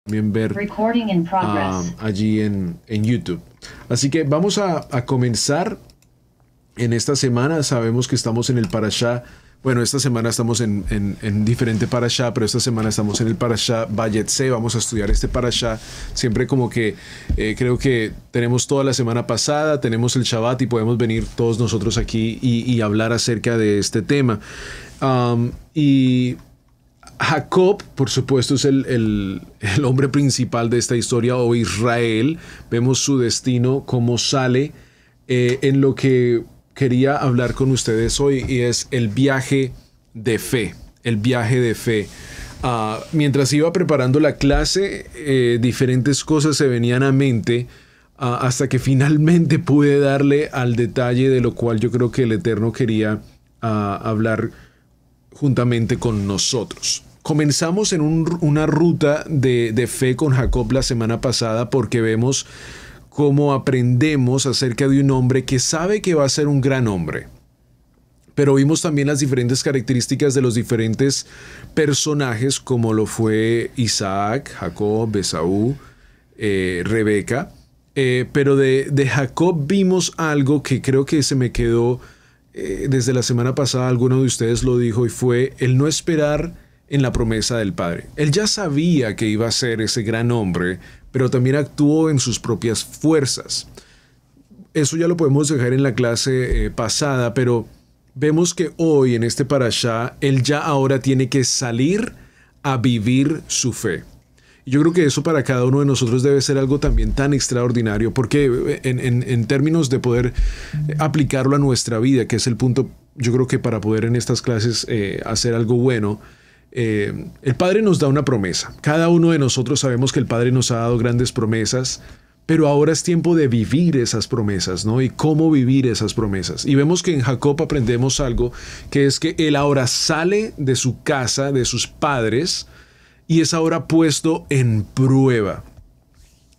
también ver allí en YouTube. Así que vamos a comenzar en esta semana. Sabemos que estamos en el Parashá. Bueno, esta semana estamos en diferente Parashá, pero esta semana estamos en el Parashá Vayetze. Vamos a estudiar este Parashá. Siempre como que creo que tenemos toda la semana pasada, tenemos el Shabbat y podemos venir todos nosotros aquí y hablar acerca de este tema. Y Jacob, por supuesto, es el hombre principal de esta historia, o Israel. Vemos su destino, cómo sale en lo que quería hablar con ustedes hoy, y es el viaje de fe. El viaje de fe. Mientras iba preparando la clase, diferentes cosas se venían a mente hasta que finalmente pude darle al detalle de lo cual yo creo que el Eterno quería hablar juntamente con nosotros. Comenzamos en una ruta de fe con Jacob la semana pasada, porque vemos cómo aprendemos acerca de un hombre que sabe que va a ser un gran hombre. Pero vimos también las diferentes características de los diferentes personajes, como lo fue Isaac, Jacob, Esaú, Rebeca. Pero de Jacob vimos algo que creo que se me quedó desde la semana pasada. Alguno de ustedes lo dijo, y fue el no esperar en la promesa del Padre. Él ya sabía que iba a ser ese gran hombre, pero también actuó en sus propias fuerzas. Eso ya lo podemos dejar en la clase pasada, pero vemos que hoy en este parashá, él ya ahora tiene que salir a vivir su fe. Y yo creo que eso para cada uno de nosotros debe ser algo también tan extraordinario, porque en términos de poder aplicarlo a nuestra vida, que es el punto, yo creo que para poder en estas clases hacer algo bueno, el Padre nos da una promesa. Cada uno de nosotros sabemos que el Padre nos ha dado grandes promesas, pero ahora es tiempo de vivir esas promesas, ¿no? Y cómo vivir esas promesas. Y vemos que en Jacob aprendemos algo, que es que él ahora sale de su casa, de sus padres, y es ahora puesto en prueba.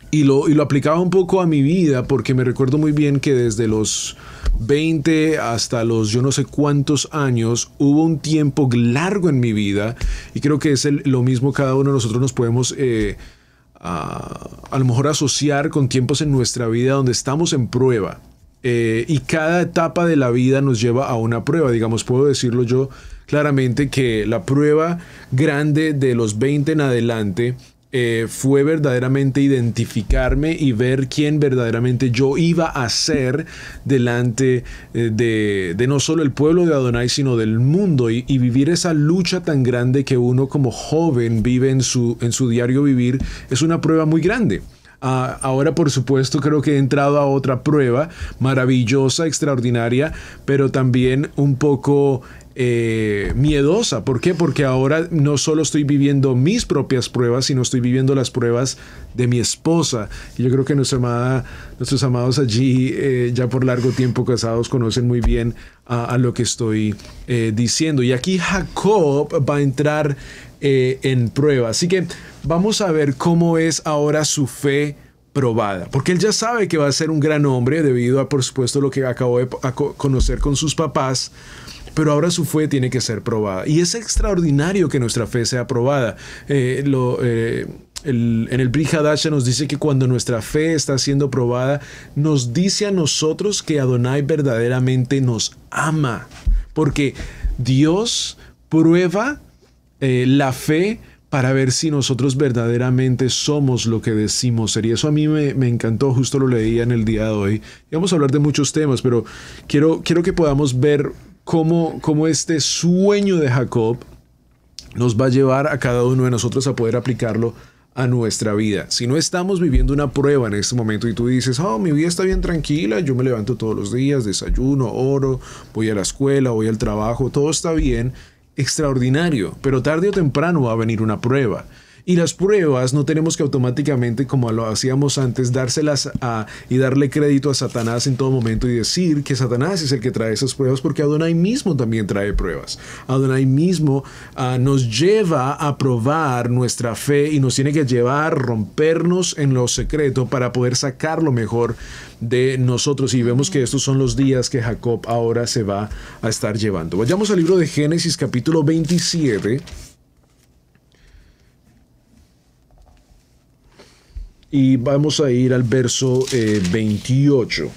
Y lo aplicaba un poco a mi vida, porque me recuerdo muy bien que desde los 20 hasta los yo no sé cuántos años hubo un tiempo largo en mi vida, y creo que es lo mismo. Cada uno de nosotros nos podemos a lo mejor asociar con tiempos en nuestra vida donde estamos en prueba, y cada etapa de la vida nos lleva a una prueba. Digamos, puedo decirlo yo claramente que la prueba grande de los 20 en adelante fue verdaderamente identificarme y ver quién verdaderamente yo iba a ser delante de no solo el pueblo de Adonai, sino del mundo, y vivir esa lucha tan grande que uno como joven vive en su diario vivir. Es una prueba muy grande. Ahora, por supuesto, creo que he entrado a otra prueba maravillosa, extraordinaria, pero también un poco miedosa. ¿Por qué? Porque ahora no solo estoy viviendo mis propias pruebas, sino estoy viviendo las pruebas de mi esposa. Y yo creo que nuestros amados allí, ya por largo tiempo casados, conocen muy bien a lo que estoy diciendo. Y aquí Jacob va a entrar en prueba. Así que vamos a ver cómo es ahora su fe probada, porque él ya sabe que va a ser un gran hombre debido a, por supuesto, lo que acabó de conocer con sus papás. Pero ahora su fe tiene que ser probada. Y es extraordinario que nuestra fe sea probada. En el Brit Hadasha nos dice que cuando nuestra fe está siendo probada, nos dice a nosotros que Adonai verdaderamente nos ama. Porque Dios prueba la fe para ver si nosotros verdaderamente somos lo que decimos ser. Y eso a mí me encantó, justo lo leía en el día de hoy. Y vamos a hablar de muchos temas, pero quiero que podamos ver cómo este sueño de Jacob nos va a llevar a cada uno de nosotros a poder aplicarlo a nuestra vida. Si no estamos viviendo una prueba en este momento y tú dices, mi vida está bien tranquila, yo me levanto todos los días, desayuno, oro, voy a la escuela, voy al trabajo, todo está bien, extraordinario, pero tarde o temprano va a venir una prueba. Y las pruebas no tenemos que automáticamente, como lo hacíamos antes, dárselas y darle crédito a Satanás en todo momento y decir que Satanás es el que trae esas pruebas, porque Adonai mismo también trae pruebas. Adonai mismo nos lleva a probar nuestra fe y nos tiene que llevar a rompernos en lo secreto para poder sacar lo mejor de nosotros. Y vemos que estos son los días que Jacob ahora se va a estar llevando. Vayamos al libro de Génesis capítulo 27. y vamos a ir al verso 28.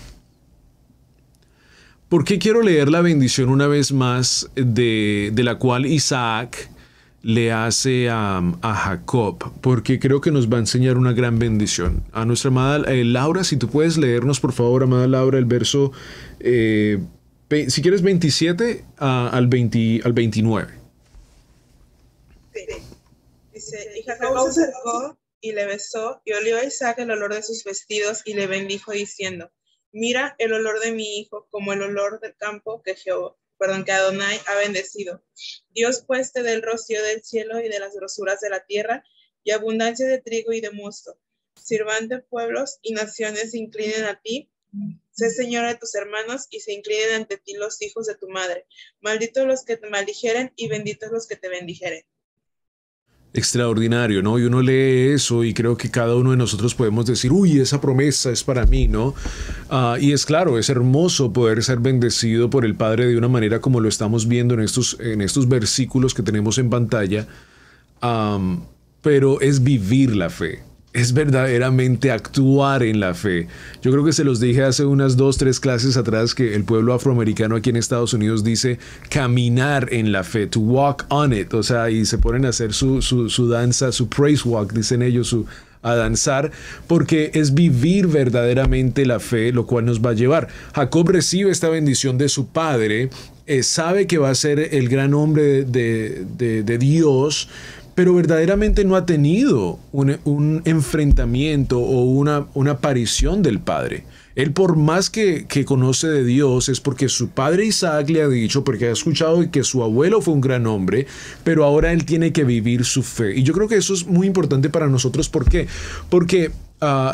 ¿Por qué quiero leer la bendición una vez más de la cual Isaac le hace a Jacob? Porque creo que nos va a enseñar una gran bendición. A nuestra amada Laura, si tú puedes leernos, por favor, amada Laura, el verso, si quieres, 27 al 29. Sí. Dice, y Jacob se acercó y le besó, y olió a Isaac el olor de sus vestidos, y le bendijo diciendo, mira el olor de mi hijo, como el olor del campo que Adonai ha bendecido. Dios pues te dé el rocío del cielo y de las grosuras de la tierra, y abundancia de trigo y de mosto. Sirvante pueblos y naciones se inclinen a ti. Sé señor de tus hermanos, y se inclinen ante ti los hijos de tu madre. Malditos los que te maldijeren, y benditos los que te bendijeren. Extraordinario, ¿no? Y uno lee eso y creo que cada uno de nosotros podemos decir, uy, esa promesa es para mí, ¿no? Y es claro, es hermoso poder ser bendecido por el Padre de una manera como lo estamos viendo en estos versículos que tenemos en pantalla, pero es vivir la fe. Es verdaderamente actuar en la fe. Yo creo que se los dije hace unas 2-3 clases atrás que el pueblo afroamericano aquí en Estados Unidos dice caminar en la fe, to walk on it, o sea, y se ponen a hacer su danza, su praise walk, dicen ellos, a danzar, porque es vivir verdaderamente la fe, lo cual nos va a llevar. Jacob recibe esta bendición de su padre, sabe que va a ser el gran hombre de Dios, pero verdaderamente no ha tenido un enfrentamiento o una aparición del Padre. Él, por más que conoce de Dios, es porque su padre Isaac le ha dicho, porque ha escuchado que su abuelo fue un gran hombre, pero ahora él tiene que vivir su fe. Y yo creo que eso es muy importante para nosotros. ¿Por qué? Porque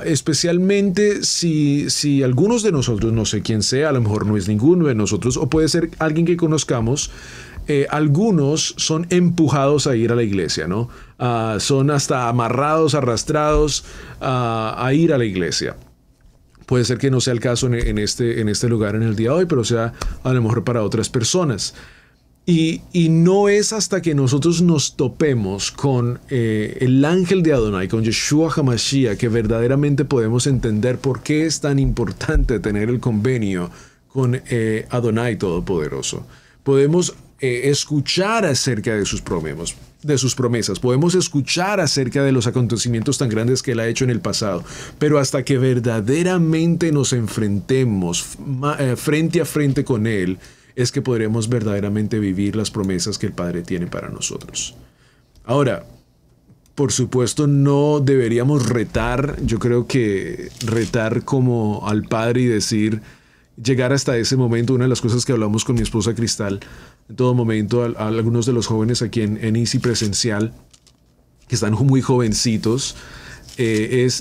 especialmente si algunos de nosotros, no sé quién sea, a lo mejor no es ninguno de nosotros, o puede ser alguien que conozcamos, algunos son empujados a ir a la iglesia, ¿no? Son hasta amarrados, arrastrados a ir a la iglesia. Puede ser que no sea el caso en este lugar en el día de hoy, pero sea a lo mejor para otras personas. Y no es hasta que nosotros nos topemos con el ángel de Adonai, con Yeshua HaMashiach, que verdaderamente podemos entender por qué es tan importante tener el convenio con Adonai Todopoderoso. Podemos escuchar acerca de sus promesas, podemos escuchar acerca de los acontecimientos tan grandes que Él ha hecho en el pasado, pero hasta que verdaderamente nos enfrentemos frente a frente con Él, es que podremos verdaderamente vivir las promesas que el Padre tiene para nosotros. Ahora, por supuesto, no deberíamos retar, yo creo que retar como al Padre y decir, llegar hasta ese momento. Una de las cosas que hablamos con mi esposa Cristal en todo momento, a algunos de los jóvenes aquí en Easy Presencial, que están muy jovencitos,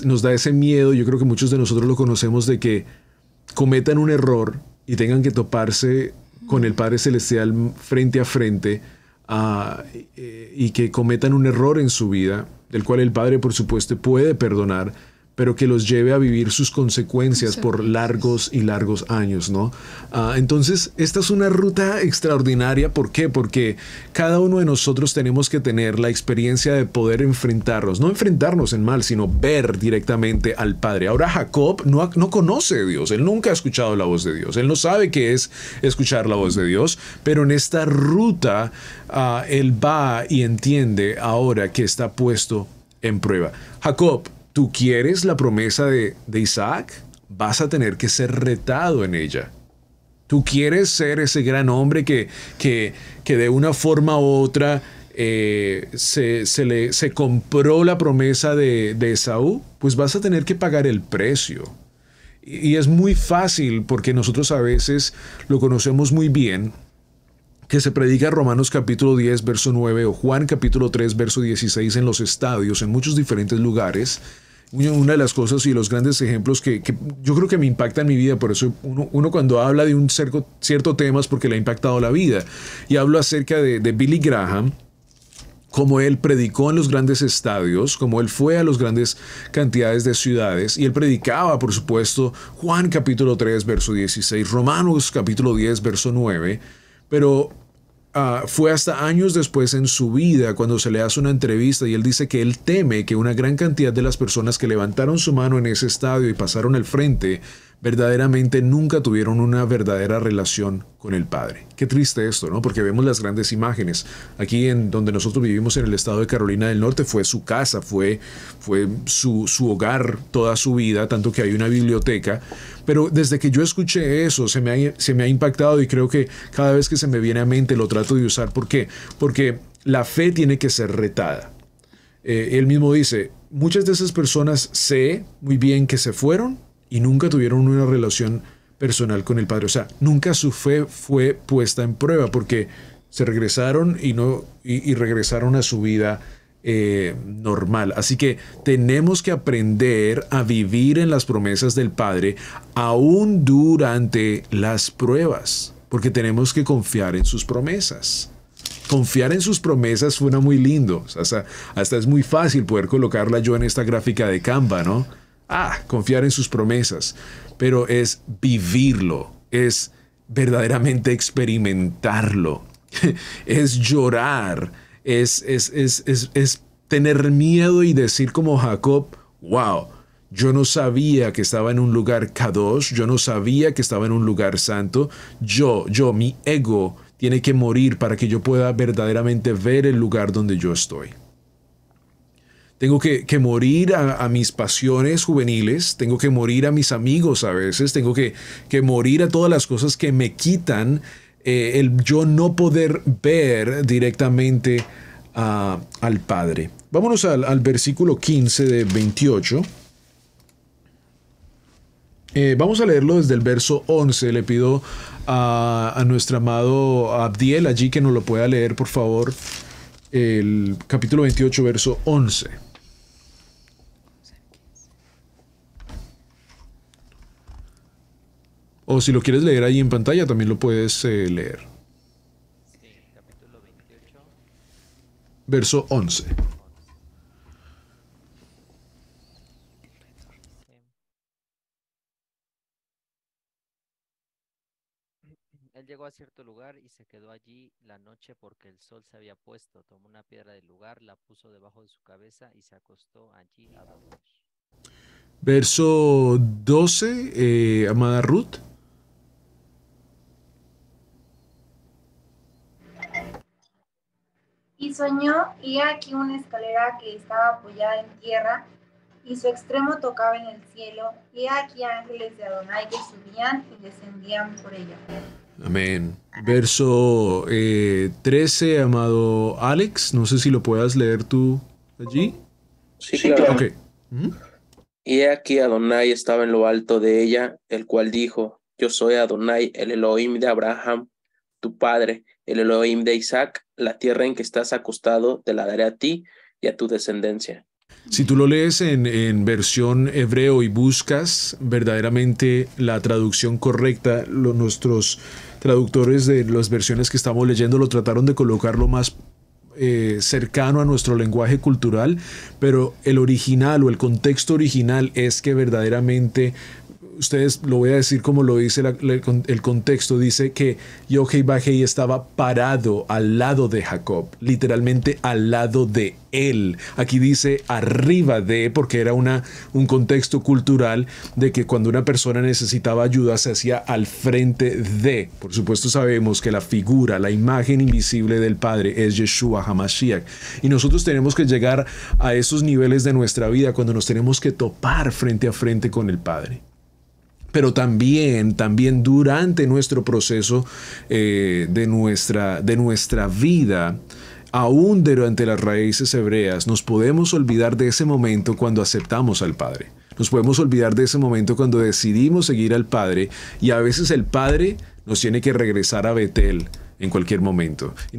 nos da ese miedo, yo creo que muchos de nosotros lo conocemos, de que cometan un error y tengan que toparse con el Padre Celestial frente a frente, y que cometan un error en su vida, del cual el Padre, por supuesto, puede perdonar, pero que los lleve a vivir sus consecuencias por largos y largos años, ¿no? Entonces, esta es una ruta extraordinaria. ¿Por qué? Porque cada uno de nosotros tenemos que tener la experiencia de poder enfrentarnos, no enfrentarnos en mal, sino ver directamente al Padre. Ahora, Jacob no conoce a Dios, él nunca ha escuchado la voz de Dios, él no sabe qué es escuchar la voz de Dios, pero en esta ruta él va y entiende ahora que está puesto en prueba. Jacob, ¿tú quieres la promesa de Isaac? Vas a tener que ser retado en ella. ¿Tú quieres ser ese gran hombre que de una forma u otra se compró la promesa de Esaú? Pues vas a tener que pagar el precio. Y es muy fácil, porque nosotros a veces lo conocemos muy bien, que se predica Romanos capítulo 10, verso 9, o Juan capítulo 3, verso 16 en los estadios, en muchos diferentes lugares. Una de las cosas y los grandes ejemplos que yo creo que me impacta en mi vida, por eso uno cuando habla de un cierto tema es porque le ha impactado la vida. Y hablo acerca de Billy Graham, como él predicó en los grandes estadios, como él fue a las grandes cantidades de ciudades, y él predicaba, por supuesto, Juan capítulo 3, verso 16, Romanos capítulo 10, verso 9, pero fue hasta años después en su vida cuando se le hace una entrevista y él dice que él teme que una gran cantidad de las personas que levantaron su mano en ese estadio y pasaron al frente verdaderamente nunca tuvieron una verdadera relación con el Padre. Qué triste esto, ¿no? Porque vemos las grandes imágenes. Aquí en donde nosotros vivimos en el estado de Carolina del Norte fue su casa, fue su hogar toda su vida, tanto que hay una biblioteca. Pero desde que yo escuché eso se me ha impactado y creo que cada vez que se me viene a mente lo trato de usar. ¿Por qué? Porque la fe tiene que ser retada. Él mismo dice, muchas de esas personas sé muy bien que se fueron y nunca tuvieron una relación personal con el Padre. O sea, nunca su fe fue puesta en prueba porque se regresaron y regresaron a su vida normal. Así que tenemos que aprender a vivir en las promesas del Padre aún durante las pruebas, porque tenemos que confiar en sus promesas. Confiar en sus promesas suena muy lindo. O sea, hasta es muy fácil poder colocarla yo en esta gráfica de Canva, ¿no? Confiar en sus promesas, pero es vivirlo, es verdaderamente experimentarlo, es llorar, es tener miedo y decir como Jacob, wow, yo no sabía que estaba en un lugar kadosh, yo no sabía que estaba en un lugar santo, mi ego tiene que morir para que yo pueda verdaderamente ver el lugar donde yo estoy. Tengo que morir a mis pasiones juveniles, tengo que morir a mis amigos a veces, tengo que morir a todas las cosas que me quitan el yo no poder ver directamente al Padre. Vámonos al versículo 15 de 28. Vamos a leerlo desde el verso 11. Le pido a nuestro amado Abdiel allí que nos lo pueda leer, por favor, el capítulo 28, verso 11. O si lo quieres leer ahí en pantalla, también lo puedes leer. Sí, capítulo 28. Verso 11. Él llegó a cierto lugar y se quedó allí la noche porque el sol se había puesto. Tomó una piedra del lugar, la puso debajo de su cabeza y se acostó allí a dormir. Verso 12, amada Ruth. Y soñó, y aquí una escalera que estaba apoyada en tierra, y su extremo tocaba en el cielo, y aquí ángeles de Adonai que subían y descendían por ella. Amén. Verso 13, amado Alex, no sé si lo puedas leer tú allí. Sí, claro. Okay. Y he aquí Adonai estaba en lo alto de ella, el cual dijo, yo soy Adonai, el Elohim de Abraham, tu padre, el Elohim de Isaac, la tierra en que estás acostado te la daré a ti y a tu descendencia. Si tú lo lees en versión hebreo y buscas verdaderamente la traducción correcta, nuestros traductores de las versiones que estamos leyendo lo trataron de colocar lo más cercano a nuestro lenguaje cultural, pero el original o el contexto original es que verdaderamente, ustedes lo voy a decir como lo dice el contexto, dice que Yod-Heh-Vah-Heh estaba parado al lado de Jacob, literalmente al lado de él. Aquí dice arriba de, porque era un contexto cultural de que cuando una persona necesitaba ayuda se hacía al frente de. Por supuesto sabemos que la figura, la imagen invisible del Padre es Yeshua HaMashiach. Y nosotros tenemos que llegar a esos niveles de nuestra vida cuando nos tenemos que topar frente a frente con el Padre. Pero también durante nuestro proceso de nuestra vida, aún durante las raíces hebreas, nos podemos olvidar de ese momento cuando aceptamos al Padre. Nos podemos olvidar de ese momento cuando decidimos seguir al Padre y a veces el Padre nos tiene que regresar a Betel en cualquier momento y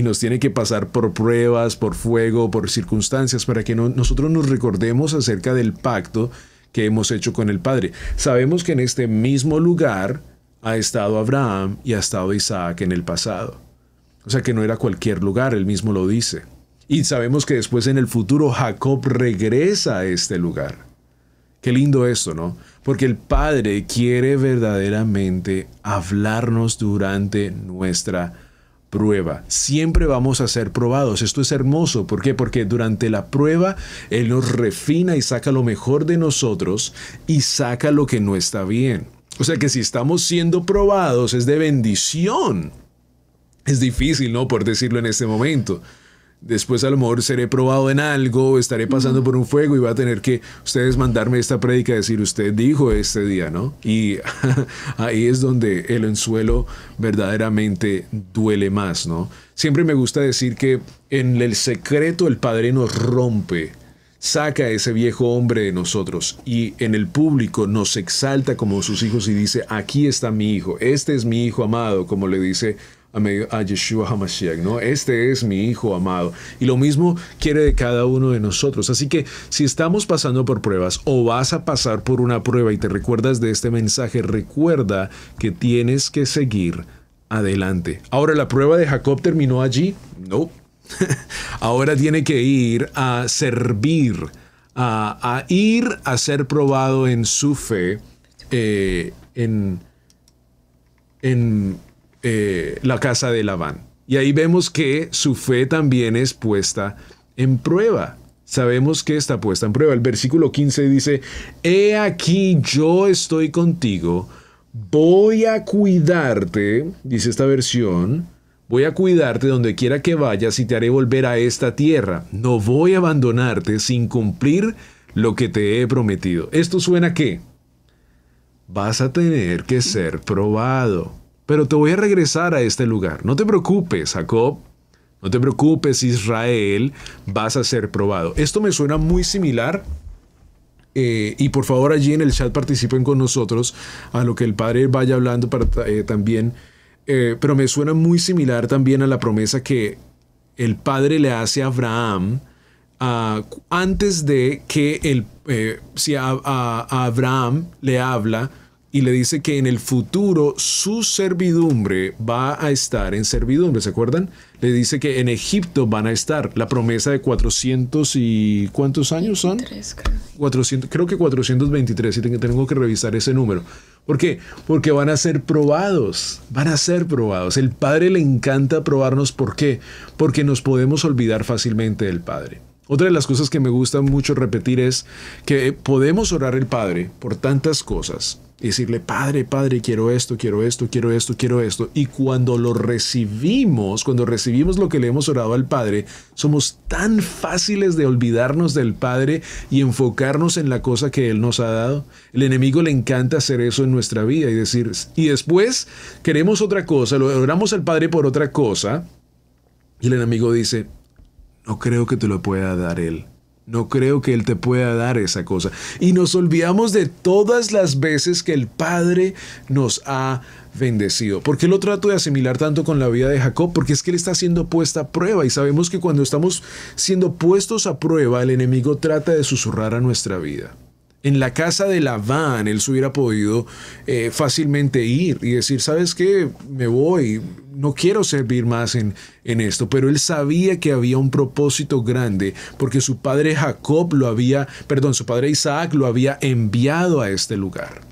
nos tiene que pasar por pruebas, por fuego, por circunstancias para que nosotros nos recordemos acerca del pacto que hemos hecho con el Padre. Sabemos que en este mismo lugar ha estado Abraham y ha estado Isaac en el pasado. O sea que no era cualquier lugar, él mismo lo dice. Y sabemos que después en el futuro Jacob regresa a este lugar. Qué lindo esto, ¿no? Porque el Padre quiere verdaderamente hablarnos durante nuestra prueba. Siempre vamos a ser probados. Esto es hermoso. ¿Por qué? Porque durante la prueba Él nos refina y saca lo mejor de nosotros y saca lo que no está bien. O sea que si estamos siendo probados es de bendición. Es difícil, ¿no? Por decirlo en este momento. Después a lo mejor seré probado en algo, estaré pasando por un fuego y va a tener que ustedes mandarme esta prédica, decir, usted dijo este día, ¿no? Y ahí es donde el anzuelo verdaderamente duele más, ¿no? Siempre me gusta decir que en el secreto el Padre nos rompe, saca a ese viejo hombre de nosotros y en el público nos exalta como sus hijos y dice, aquí está mi hijo, este es mi hijo amado, como le dice a Yeshua HaMashiach, ¿no? Este es mi hijo amado. Y lo mismo quiere de cada uno de nosotros. Así que si estamos pasando por pruebas o vas a pasar por una prueba y te recuerdas de este mensaje, recuerda que tienes que seguir adelante. Ahora, ¿la prueba de Jacob terminó allí? No. Ahora tiene que ir a servir, a ir a ser probado en su fe, en la casa de Labán. Y ahí vemos que su fe también es puesta en prueba. Sabemos que está puesta en prueba. El versículo 15 dice, he aquí yo estoy contigo, voy a cuidarte, dice esta versión, voy a cuidarte donde quiera que vayas y te haré volver a esta tierra. No voy a abandonarte sin cumplir lo que te he prometido. ¿Esto suena a qué? Vas a tener que ser probado. Pero te voy a regresar a este lugar. No te preocupes, Jacob. No te preocupes, Israel. Vas a ser probado. Esto me suena muy similar. Y por favor allí en el chat participen con nosotros a lo que el Padre vaya hablando para, también. Pero me suena muy similar también a la promesa que el Padre le hace a Abraham antes de que si a Abraham le habla y le dice que en el futuro su servidumbre va a estar en servidumbre, ¿se acuerdan? Le dice que en Egipto van a estar. La promesa de 400 y... ¿cuántos años son? 400, creo que 423, y tengo que revisar ese número. ¿Por qué? Porque van a ser probados, van a ser probados. El Padre le encanta probarnos. ¿Por qué? Porque nos podemos olvidar fácilmente del Padre. Otra de las cosas que me gusta mucho repetir es que podemos orar al Padre por tantas cosas y decirle, Padre, Padre, quiero esto, quiero esto, quiero esto, quiero esto. Y cuando lo recibimos, cuando recibimos lo que le hemos orado al Padre, somos tan fáciles de olvidarnos del Padre y enfocarnos en la cosa que Él nos ha dado. El enemigo le encanta hacer eso en nuestra vida y decir, y después queremos otra cosa, lo oramos al Padre por otra cosa y el enemigo dice, no creo que te lo pueda dar Él. No creo que Él te pueda dar esa cosa. Y nos olvidamos de todas las veces que el Padre nos ha bendecido. ¿Por qué lo trato de asimilar tanto con la vida de Jacob? Porque es que Él está siendo puesta a prueba. Y sabemos que cuando estamos siendo puestos a prueba, el enemigo trata de susurrar a nuestra vida. En la casa de Labán, él se hubiera podido fácilmente ir y decir, ¿sabes qué? Me voy, no quiero servir más en esto. Pero él sabía que había un propósito grande porque su padre su padre Isaac lo había enviado a este lugar.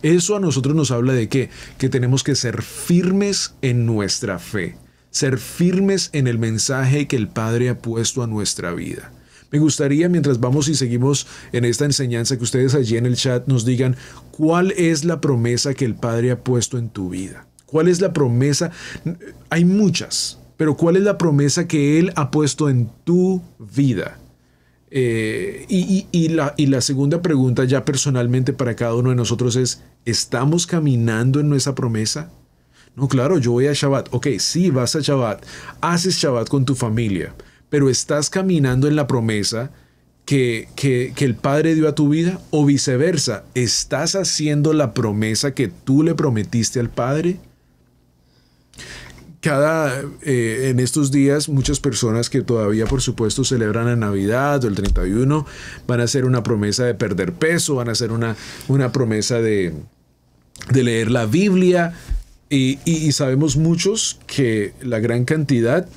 Eso a nosotros nos habla de ¿qué? Que tenemos que ser firmes en nuestra fe, ser firmes en el mensaje que el Padre ha puesto a nuestra vida. Me gustaría, mientras vamos y seguimos en esta enseñanza, que ustedes allí en el chat nos digan cuál es la promesa que el Padre ha puesto en tu vida. ¿Cuál es la promesa? Hay muchas, pero ¿cuál es la promesa que Él ha puesto en tu vida? Y la segunda pregunta ya personalmente para cada uno de nosotros es, ¿estamos caminando en nuestra promesa? No, claro, yo voy a Shabbat. Ok, sí, vas a Shabbat. Haces Shabbat con tu familia. Pero ¿estás caminando en la promesa que el Padre dio a tu vida? ¿O viceversa? ¿Estás haciendo la promesa que tú le prometiste al Padre? En estos días, muchas personas que todavía, por supuesto, celebran la Navidad o el 31, van a hacer una promesa de perder peso, van a hacer una promesa de leer la Biblia. Y sabemos muchos que la gran cantidad...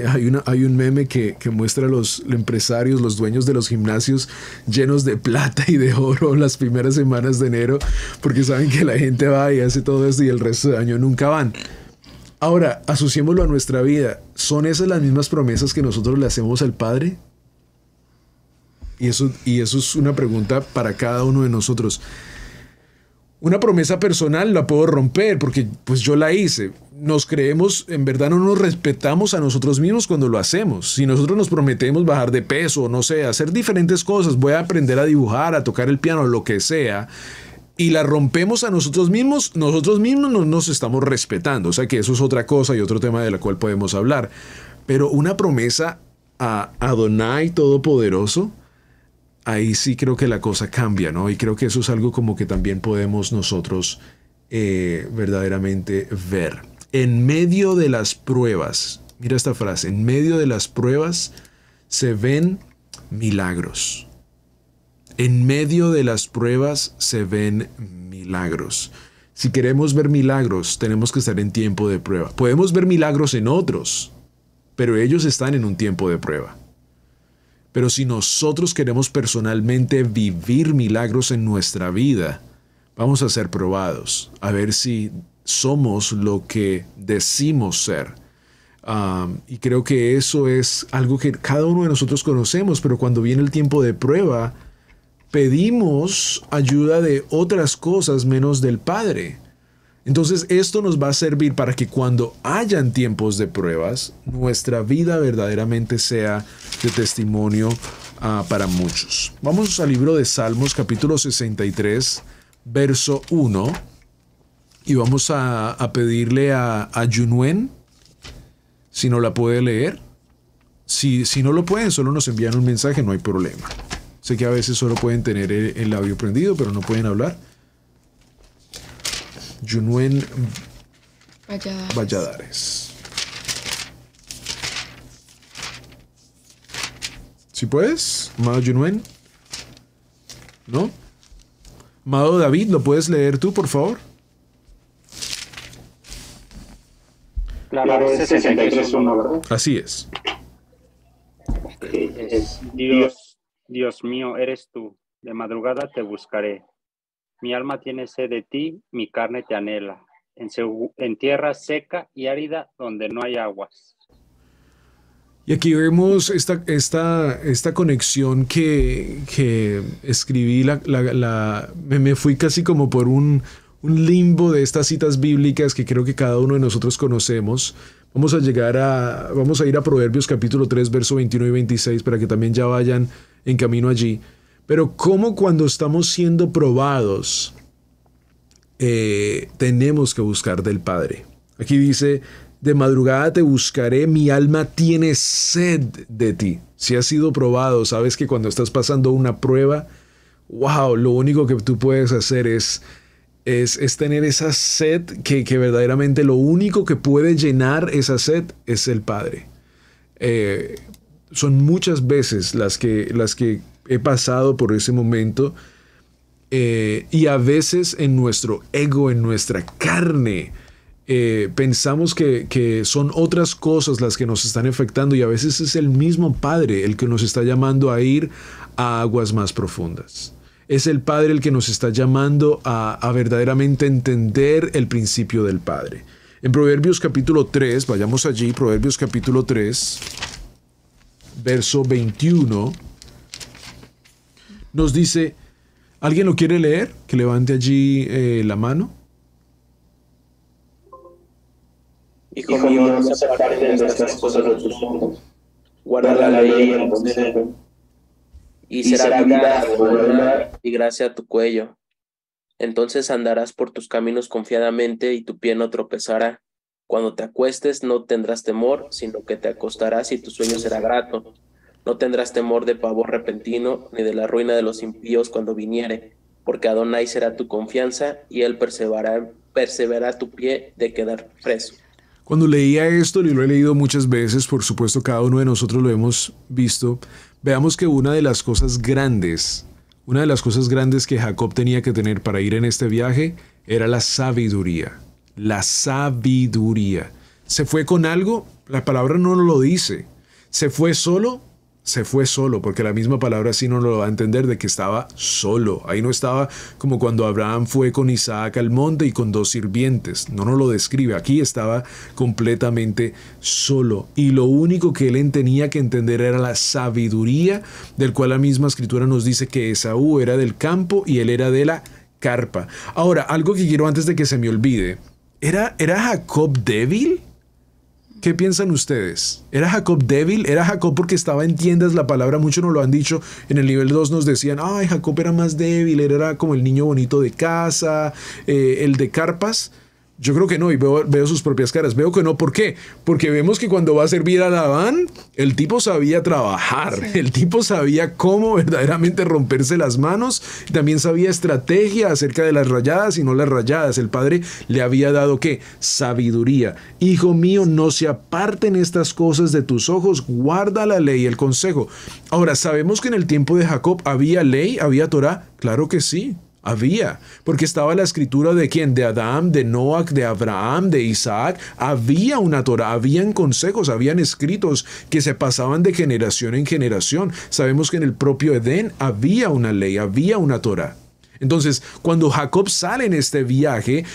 Hay un meme que muestra a los empresarios, los dueños de los gimnasios llenos de plata y de oro las primeras semanas de enero porque saben que la gente va y hace todo esto y el resto del año nunca van. Ahora, asociémoslo a nuestra vida. ¿Son esas las mismas promesas que nosotros le hacemos al Padre? Y eso es una pregunta para cada uno de nosotros. Una promesa personal la puedo romper porque pues yo la hice. Nos creemos, en verdad no nos respetamos a nosotros mismos cuando lo hacemos. Si nosotros nos prometemos bajar de peso, no sé, hacer diferentes cosas, voy a aprender a dibujar, a tocar el piano, lo que sea, y la rompemos a nosotros mismos no nos estamos respetando. O sea que eso es otra cosa y otro tema de la cual podemos hablar. Pero una promesa a Adonai Todopoderoso, ahí sí creo que la cosa cambia, ¿no? Y creo que eso es algo como que también podemos nosotros verdaderamente ver. En medio de las pruebas, mira esta frase, en medio de las pruebas se ven milagros. En medio de las pruebas se ven milagros. Si queremos ver milagros, tenemos que estar en tiempo de prueba. Podemos ver milagros en otros, pero ellos están en un tiempo de prueba. Pero si nosotros queremos personalmente vivir milagros en nuestra vida, vamos a ser probados, a ver si somos lo que decimos ser. Y creo que eso es algo que cada uno de nosotros conocemos, pero cuando viene el tiempo de prueba, pedimos ayuda de otras cosas menos del Padre. Entonces esto nos va a servir para que cuando hayan tiempos de pruebas, nuestra vida verdaderamente sea de testimonio para muchos. Vamos al libro de Salmos, capítulo 63, verso 1, y vamos a pedirle a Yunuen, si no la puede leer. Si no lo pueden, solo nos envían un mensaje, no hay problema. Sé que a veces solo pueden tener el labio prendido, pero no pueden hablar. Yunuen Valladares. ¿Sí puedes, amado Yunuen? ¿No? Amado David, ¿lo puedes leer tú, por favor? Claro, es 63.1, ¿verdad? Así es. Es Dios mío, eres tú. De madrugada te buscaré. Mi alma tiene sed de ti, mi carne te anhela. En tierra seca y árida donde no hay aguas. Y aquí vemos esta conexión que escribí. Me fui casi como por un limbo de estas citas bíblicas que creo que cada uno de nosotros conocemos. Vamos a ir a Proverbios capítulo 3, verso 21 y 26 para que también ya vayan en camino allí. Pero cómo cuando estamos siendo probados, tenemos que buscar del Padre. Aquí dice, de madrugada te buscaré, mi alma tiene sed de ti. Si has sido probado, sabes que cuando estás pasando una prueba, wow, lo único que tú puedes hacer es tener esa sed que verdaderamente lo único que puede llenar esa sed es el Padre. Son muchas veces las que he pasado por ese momento y a veces en nuestro ego, en nuestra carne, pensamos que son otras cosas las que nos están afectando y a veces es el mismo Padre el que nos está llamando a ir a aguas más profundas. Es el Padre el que nos está llamando a verdaderamente entender el principio del Padre. En Proverbios capítulo 3, vayamos allí, Proverbios capítulo 3, verso 21, nos dice, ¿alguien lo quiere leer? Que levante allí la mano. Hijo mío, no se aparten de estas cosas de tus ojos. Guarda la ley y el consejo. Y será vida y gracia a tu cuello. Entonces andarás por tus caminos confiadamente y tu pie no tropezará. Cuando te acuestes no tendrás temor, sino que te acostarás y tu sueño será grato. No tendrás temor de pavor repentino, ni de la ruina de los impíos cuando viniere, porque Adonai será tu confianza y él perseverará tu pie de quedar preso. Cuando leía esto, y lo he leído muchas veces, por supuesto cada uno de nosotros lo hemos visto, veamos que una de las cosas grandes que Jacob tenía que tener para ir en este viaje era la sabiduría. La sabiduría. ¿Se fue con algo? La palabra no lo dice. ¿Se fue solo? se fue solo, porque la misma palabra sí no lo va a entender de que estaba solo. Ahí no estaba como cuando Abraham fue con Isaac al monte y con 2 sirvientes. No nos lo describe. Aquí estaba completamente solo. Y lo único que él tenía que entender era la sabiduría, del cual la misma escritura nos dice que Esaú era del campo y él era de la carpa. Ahora, algo que quiero antes de que se me olvide. ¿Era Jacob débil? ¿Qué piensan ustedes? ¿Era Jacob débil? ¿Era Jacob porque estaba en tiendas? La palabra, muchos nos lo han dicho. En el nivel 2 nos decían, ay, Jacob era más débil, era como el niño bonito de casa, el de carpas. Yo creo que no, y veo sus propias caras. Veo que no. ¿Por qué? Porque vemos que cuando va a servir a Labán, el tipo sabía trabajar. Sí. El tipo sabía cómo verdaderamente romperse las manos. También sabía estrategia acerca de las rayadas y no las rayadas. El padre le había dado, ¿qué? Sabiduría. Hijo mío, no se aparten estas cosas de tus ojos. Guarda la ley y el consejo. Ahora, ¿sabemos que en el tiempo de Jacob había ley, había Torá? Claro que sí. Había, porque estaba la escritura de quién, de Adán, de Noach, de Abraham, de Isaac. Había una Torá, habían consejos, habían escritos que se pasaban de generación en generación. Sabemos que en el propio Edén había una ley, había una Torá. Entonces, cuando Jacob sale en este viaje,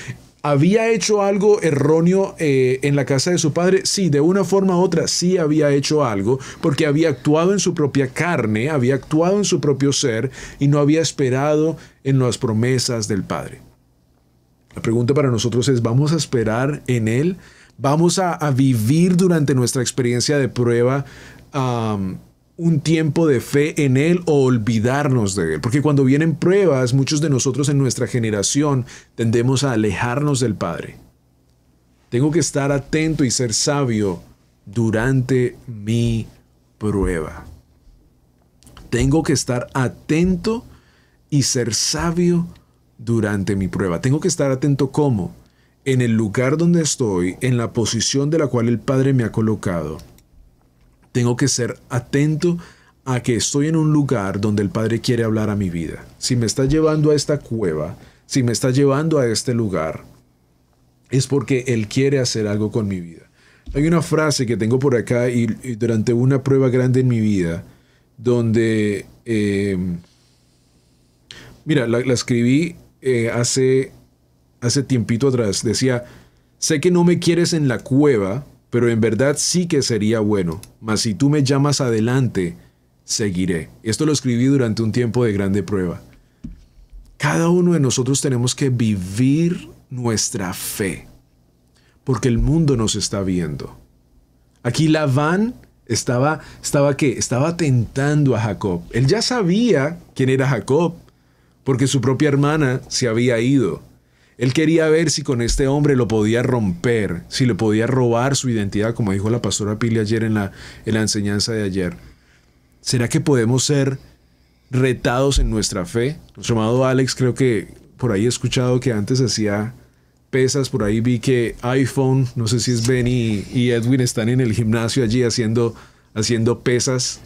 ¿había hecho algo erróneo en la casa de su padre? Sí, de una forma u otra sí había hecho algo, porque había actuado en su propia carne, había actuado en su propio ser y no había esperado en las promesas del Padre. La pregunta para nosotros es, ¿vamos a esperar en Él? ¿Vamos a vivir durante nuestra experiencia de prueba un tiempo de fe en Él o olvidarnos de Él? Porque cuando vienen pruebas, muchos de nosotros en nuestra generación tendemos a alejarnos del Padre. Tengo que estar atento y ser sabio durante mi prueba. Tengo que estar atento y ser sabio durante mi prueba. Tengo que estar atento ¿cómo? En el lugar donde estoy, en la posición de la cual el Padre me ha colocado. Tengo que ser atento a que estoy en un lugar donde el Padre quiere hablar a mi vida. Si me está llevando a esta cueva, si me está llevando a este lugar, es porque Él quiere hacer algo con mi vida. Hay una frase que tengo por acá y durante una prueba grande en mi vida, donde, mira, la escribí hace tiempito atrás. Decía, sé que no me quieres en la cueva, pero en verdad sí que sería bueno, mas si tú me llamas adelante, seguiré. Esto lo escribí durante un tiempo de grande prueba. Cada uno de nosotros tenemos que vivir nuestra fe, porque el mundo nos está viendo. Aquí Labán estaba ¿qué? Estaba tentando a Jacob. Él ya sabía quién era Jacob, porque su propia hermana se había ido. Él quería ver si con este hombre lo podía romper, si le podía robar su identidad, como dijo la pastora Pili ayer en la enseñanza de ayer. ¿Será que podemos ser retados en nuestra fe? Nuestro amado Alex, creo que por ahí he escuchado que antes hacía pesas, por ahí vi que iPhone, no sé si es Benny y Edwin, están en el gimnasio allí haciendo pesas.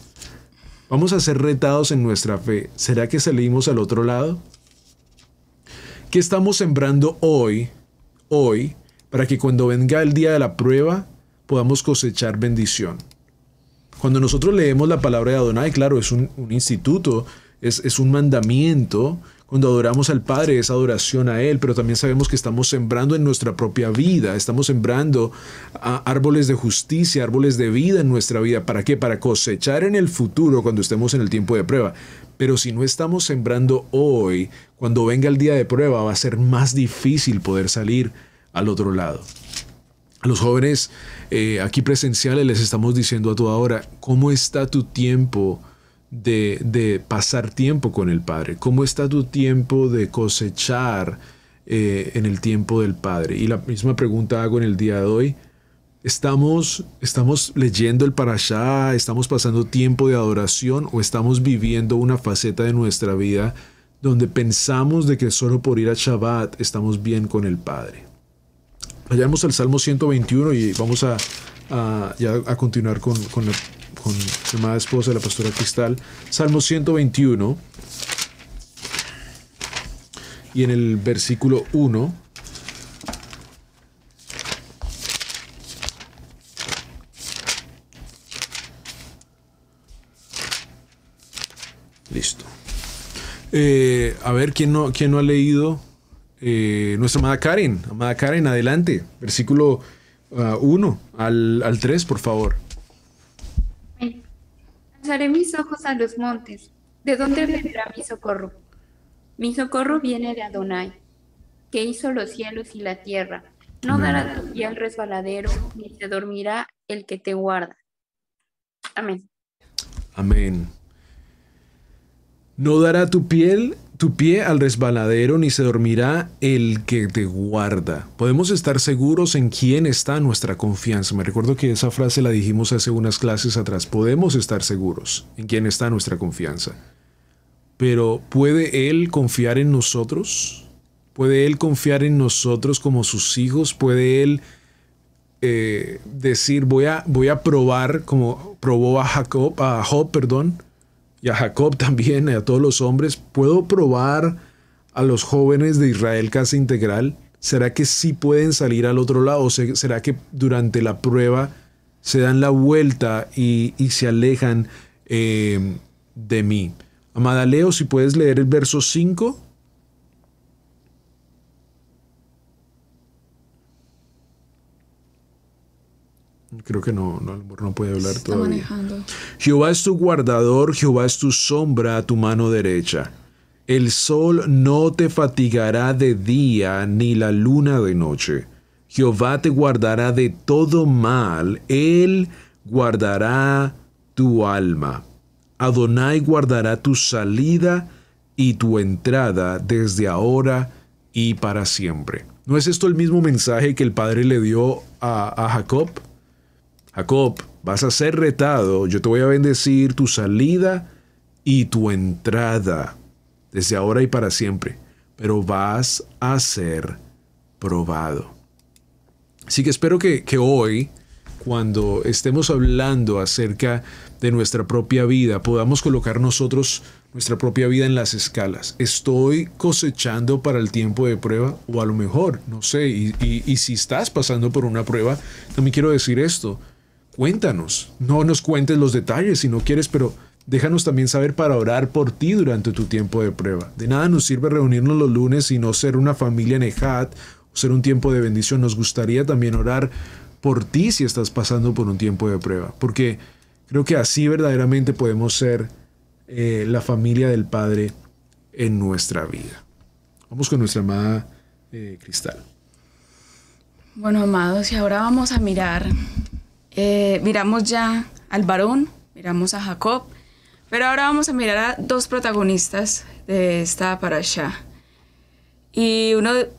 Vamos a ser retados en nuestra fe. ¿Será que salimos al otro lado? ¿Qué estamos sembrando hoy, para que cuando venga el día de la prueba podamos cosechar bendición? Cuando nosotros leemos la palabra de Adonai, claro, es un instituto, es un mandamiento. Cuando adoramos al Padre es adoración a Él, pero también sabemos que estamos sembrando en nuestra propia vida, estamos sembrando árboles de justicia, árboles de vida en nuestra vida. ¿Para qué? Para cosechar en el futuro cuando estemos en el tiempo de prueba. Pero si no estamos sembrando hoy, cuando venga el día de prueba va a ser más difícil poder salir al otro lado. A los jóvenes aquí presenciales les estamos diciendo a toda hora, ¿cómo está tu tiempo de pasar tiempo con el Padre? ¿Cómo está tu tiempo de cosechar en el tiempo del Padre? Y la misma pregunta hago en el día de hoy. ¿Estamos leyendo el Parashá? ¿Estamos pasando tiempo de adoración? ¿O estamos viviendo una faceta de nuestra vida donde pensamos de que solo por ir a Shabbat estamos bien con el Padre? Vayamos al Salmo 121 y vamos a continuar con la amada esposa de la pastora Cristal. Salmo 121 y en el versículo 1. A ver, ¿quién no ha leído? Nuestra amada Karen. Amada Karen, adelante. Versículo 1 al 3, por favor. Alzaré mis ojos a los montes. ¿De dónde vendrá mi socorro? Mi socorro viene de Adonai, que hizo los cielos y la tierra. No dará tu pie al resbaladero, ni se dormirá el que te guarda. Amén. Amén. No dará tu pie al resbaladero, ni se dormirá el que te guarda. Podemos estar seguros en quién está nuestra confianza. Me recuerdo que esa frase la dijimos hace unas clases atrás. Podemos estar seguros en quién está nuestra confianza. Pero ¿puede Él confiar en nosotros? ¿Puede Él confiar en nosotros como sus hijos? ¿Puede Él decir, voy a probar, como probó a Job, y a Jacob también, a todos los hombres? ¿Puedo probar a los jóvenes de Israel Casa Integral? ¿Será que sí pueden salir al otro lado? ¿O será que durante la prueba se dan la vuelta y se alejan de mí? Amada Leo, si puedes leer el verso 5. Creo que no puede hablar todavía. Manejando. Jehová es tu guardador, Jehová es tu sombra a tu mano derecha. El sol no te fatigará de día, ni la luna de noche. Jehová te guardará de todo mal, Él guardará tu alma. Adonai guardará tu salida y tu entrada desde ahora y para siempre. ¿No es esto el mismo mensaje que el Padre le dio a Jacob? Jacob, vas a ser retado, yo te voy a bendecir tu salida y tu entrada desde ahora y para siempre, pero vas a ser probado. Así que espero que hoy, cuando estemos hablando acerca de nuestra propia vida, podamos colocar nosotros nuestra propia vida en las escalas. ¿Estoy cosechando para el tiempo de prueba? O a lo mejor, no sé, y si estás pasando por una prueba, también quiero decir esto. Cuéntanos, no nos cuentes los detalles si no quieres, pero déjanos también saber para orar por ti durante tu tiempo de prueba. De nada nos sirve reunirnos los lunes y no ser una familia en Ejat o ser un tiempo de bendición. Nos gustaría también orar por ti si estás pasando por un tiempo de prueba, porque creo que así verdaderamente podemos ser la familia del Padre en nuestra vida. Vamos con nuestra amada Cristal. Bueno, amados, y ahora vamos a miramos ya al varón, miramos a Jacob, pero ahora vamos a mirar a dos protagonistas de esta parashá. Y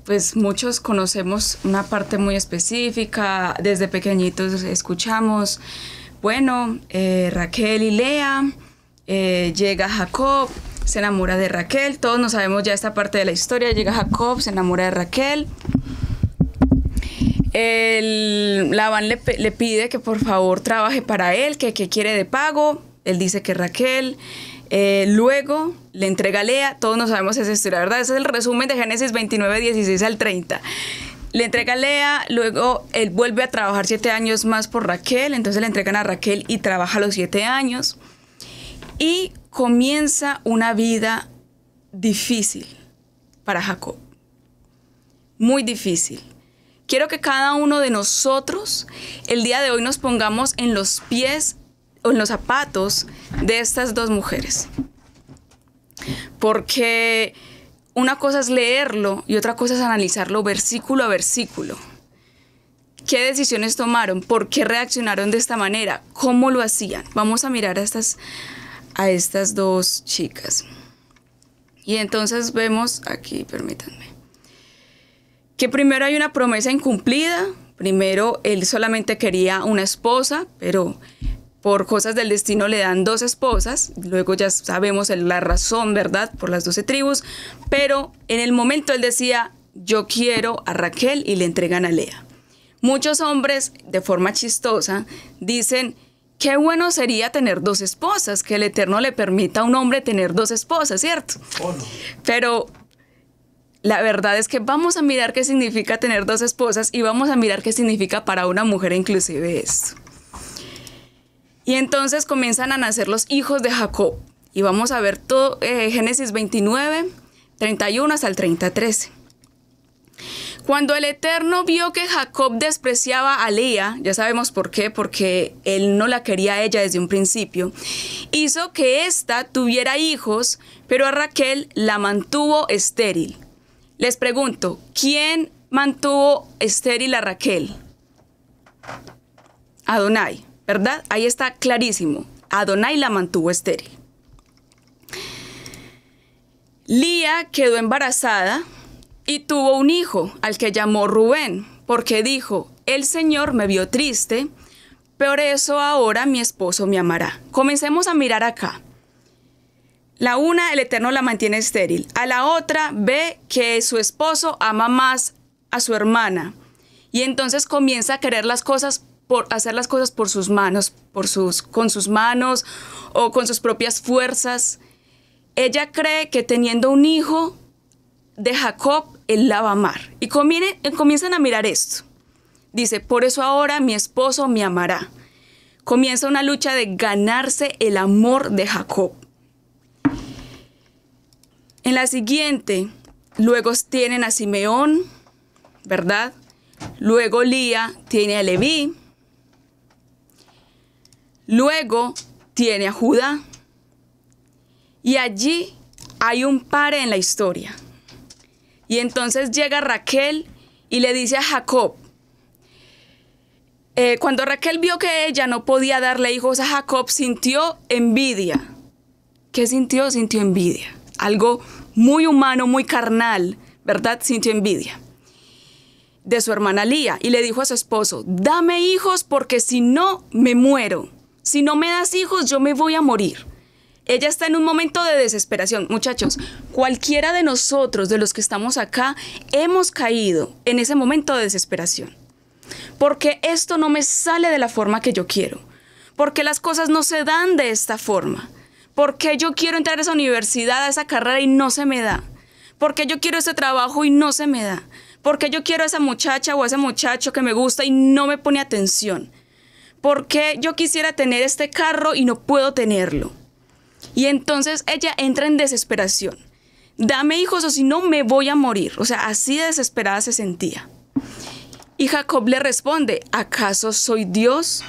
pues muchos conocemos una parte muy específica, desde pequeñitos escuchamos, Raquel y Lea, llega Jacob, se enamora de Raquel, todos nos sabemos ya esta parte de la historia, llega Jacob, se enamora de Raquel. Labán le pide que por favor trabaje para él, que quiere de pago, él dice que Raquel. Luego le entrega a Lea, todos no sabemos esa historia, ¿verdad? Ese es el resumen de Génesis 29, 16 al 30. Le entrega a Lea, luego él vuelve a trabajar 7 años más por Raquel, entonces le entregan a Raquel y trabaja los 7 años. Y comienza una vida difícil para Jacob, muy difícil. Quiero que cada uno de nosotros el día de hoy nos pongamos en los pies o en los zapatos de estas dos mujeres. Porque una cosa es leerlo y otra cosa es analizarlo versículo a versículo. ¿Qué decisiones tomaron? ¿Por qué reaccionaron de esta manera? ¿Cómo lo hacían? Vamos a mirar a estas dos chicas. Y entonces vemos aquí, permítanme, que primero hay una promesa incumplida. Primero él solamente quería una esposa, pero por cosas del destino le dan 2 esposas. Luego ya sabemos la razón, ¿verdad? Por las 12 tribus. Pero en el momento él decía, yo quiero a Raquel, y le entregan a Lea. Muchos hombres, de forma chistosa, dicen, qué bueno sería tener 2 esposas, que el Eterno le permita a un hombre tener 2 esposas, ¿cierto? Oh, no. Pero la verdad es que vamos a mirar qué significa tener 2 esposas y vamos a mirar qué significa para una mujer inclusive esto. Y entonces comienzan a nacer los hijos de Jacob. Y vamos a ver todo Génesis 29, 31 hasta el 33. Cuando el Eterno vio que Jacob despreciaba a Lía, ya sabemos por qué, porque él no la quería a ella desde un principio, hizo que ésta tuviera hijos, pero a Raquel la mantuvo estéril. Les pregunto, ¿quién mantuvo estéril a Raquel? Adonai, ¿verdad? Ahí está clarísimo. Adonai la mantuvo estéril. Lía quedó embarazada y tuvo un hijo al que llamó Rubén, porque dijo, el Señor me vio triste, por eso ahora mi esposo me amará. Comencemos a mirar acá. La una, el Eterno la mantiene estéril. A la otra, ve que su esposo ama más a su hermana. Y entonces comienza a querer hacer las cosas por sus manos, con sus manos o con sus propias fuerzas. Ella cree que teniendo un hijo de Jacob, él la va a amar. Y comienzan a mirar esto. Dice, por eso ahora mi esposo me amará. Comienza una lucha de ganarse el amor de Jacob. En la siguiente, luego tienen a Simeón, ¿verdad? Luego Lía tiene a Leví. Luego tiene a Judá. Y allí hay un pare en la historia. Y entonces llega Raquel y le dice a Jacob, cuando Raquel vio que ella no podía darle hijos a Jacob, sintió envidia. ¿Qué sintió? Sintió envidia. Algo muy humano, muy carnal, ¿verdad? Sintió envidia de su hermana Lía y le dijo a su esposo, dame hijos porque si no me muero. Si no me das hijos, yo me voy a morir. Ella está en un momento de desesperación. Muchachos, cualquiera de nosotros, de los que estamos acá, hemos caído en ese momento de desesperación. Porque esto no me sale de la forma que yo quiero. Porque las cosas no se dan de esta forma. Porque yo quiero entrar a esa universidad, a esa carrera y no se me da. Porque yo quiero ese trabajo y no se me da. Porque yo quiero a esa muchacha o a ese muchacho que me gusta y no me pone atención. Porque yo quisiera tener este carro y no puedo tenerlo. Y entonces ella entra en desesperación. Dame hijos o si no me voy a morir. O sea, así de desesperada se sentía. Y Jacob le responde, ¿acaso soy Dios?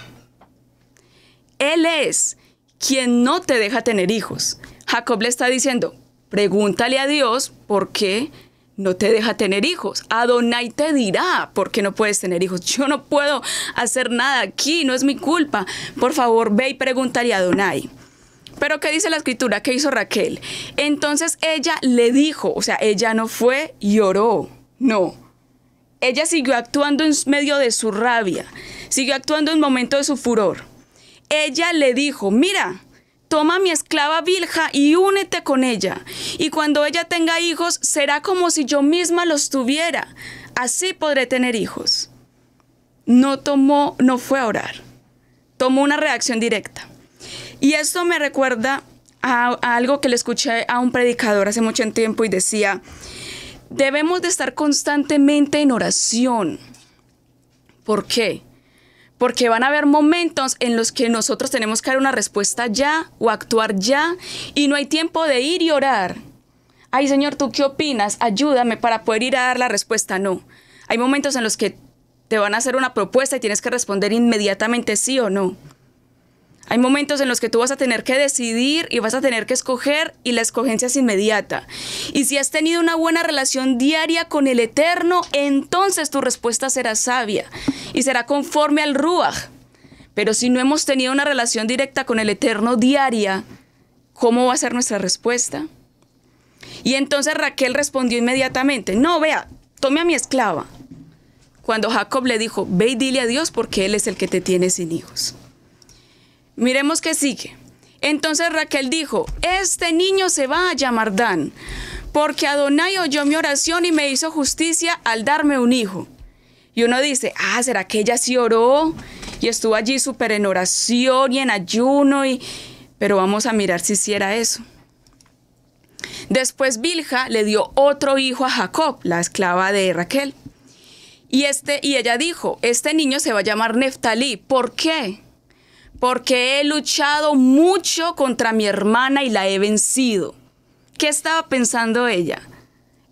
Él es quien no te deja tener hijos. Jacob le está diciendo, pregúntale a Dios por qué no te deja tener hijos. Adonai te dirá por qué no puedes tener hijos. Yo no puedo hacer nada aquí, no es mi culpa. Por favor, ve y pregúntale a Adonai. Pero ¿qué dice la escritura? ¿Qué hizo Raquel? Entonces ella le dijo, o sea, ella no fue y oró, no. Ella siguió actuando en medio de su rabia, siguió actuando en el momento de su furor. Ella le dijo, mira, toma a mi esclava Bilha y únete con ella. Y cuando ella tenga hijos, será como si yo misma los tuviera. Así podré tener hijos. No fue a orar. Tomó una reacción directa. Y esto me recuerda a algo que le escuché a un predicador hace mucho tiempo y decía, debemos de estar constantemente en oración. ¿Por qué? Porque van a haber momentos en los que nosotros tenemos que dar una respuesta ya o actuar ya y no hay tiempo de ir y orar. Ay, Señor, ¿tú qué opinas? Ayúdame para poder ir a dar la respuesta. No. Hay momentos en los que te van a hacer una propuesta y tienes que responder inmediatamente sí o no. Hay momentos en los que tú vas a tener que decidir y vas a tener que escoger y la escogencia es inmediata. Y si has tenido una buena relación diaria con el Eterno, entonces tu respuesta será sabia y será conforme al Ruach. Pero si no hemos tenido una relación directa con el Eterno diaria, ¿cómo va a ser nuestra respuesta? Y entonces Raquel respondió inmediatamente, no, vea, tome a mi esclava. Cuando Jacob le dijo, ve y dile a Dios porque Él es el que te tiene sin hijos. Miremos qué sigue. Entonces Raquel dijo, este niño se va a llamar Dan, porque Adonai oyó mi oración y me hizo justicia al darme un hijo. Y uno dice, ¿será que ella sí oró? Y estuvo allí súper en oración y en ayuno, pero vamos a mirar si sí era eso. Después Bilha le dio otro hijo a Jacob, la esclava de Raquel. Y ella dijo, este niño se va a llamar Neftalí. ¿Por qué? porque he luchado mucho contra mi hermana y la he vencido. ¿Qué estaba pensando ella?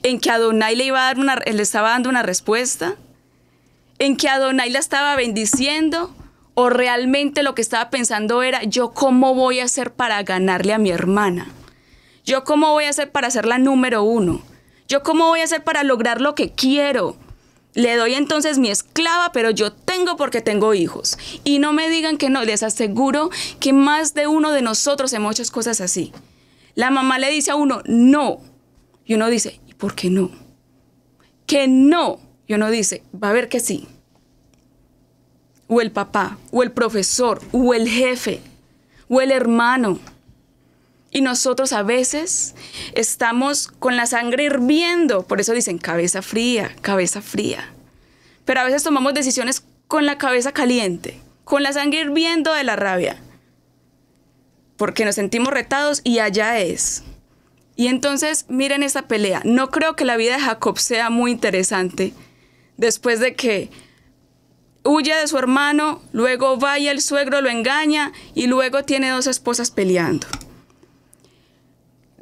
¿En que Adonai le estaba dando una respuesta? ¿En que Adonai la estaba bendiciendo? ¿O realmente lo que estaba pensando era, yo cómo voy a hacer para ganarle a mi hermana? ¿Yo cómo voy a hacer para ser la número 1? ¿Yo cómo voy a hacer para lograr lo que quiero? Le doy entonces mi esclava, pero yo tengo porque tengo hijos. Y no me digan que no, les aseguro que más de uno de nosotros hemos hecho cosas así. La mamá le dice a uno, no. Y uno dice, ¿y por qué no? Que no. Y uno dice, va a ver que sí. O el papá, o el profesor, o el jefe, o el hermano. Y nosotros a veces estamos con la sangre hirviendo. Por eso dicen cabeza fría, cabeza fría. Pero a veces tomamos decisiones con la cabeza caliente, con la sangre hirviendo de la rabia. Porque nos sentimos retados y allá es. Y entonces miren esta pelea. No creo que la vida de Jacob sea muy interesante. Después de que huye de su hermano, luego va y el suegro lo engaña y luego tiene 2 esposas peleando.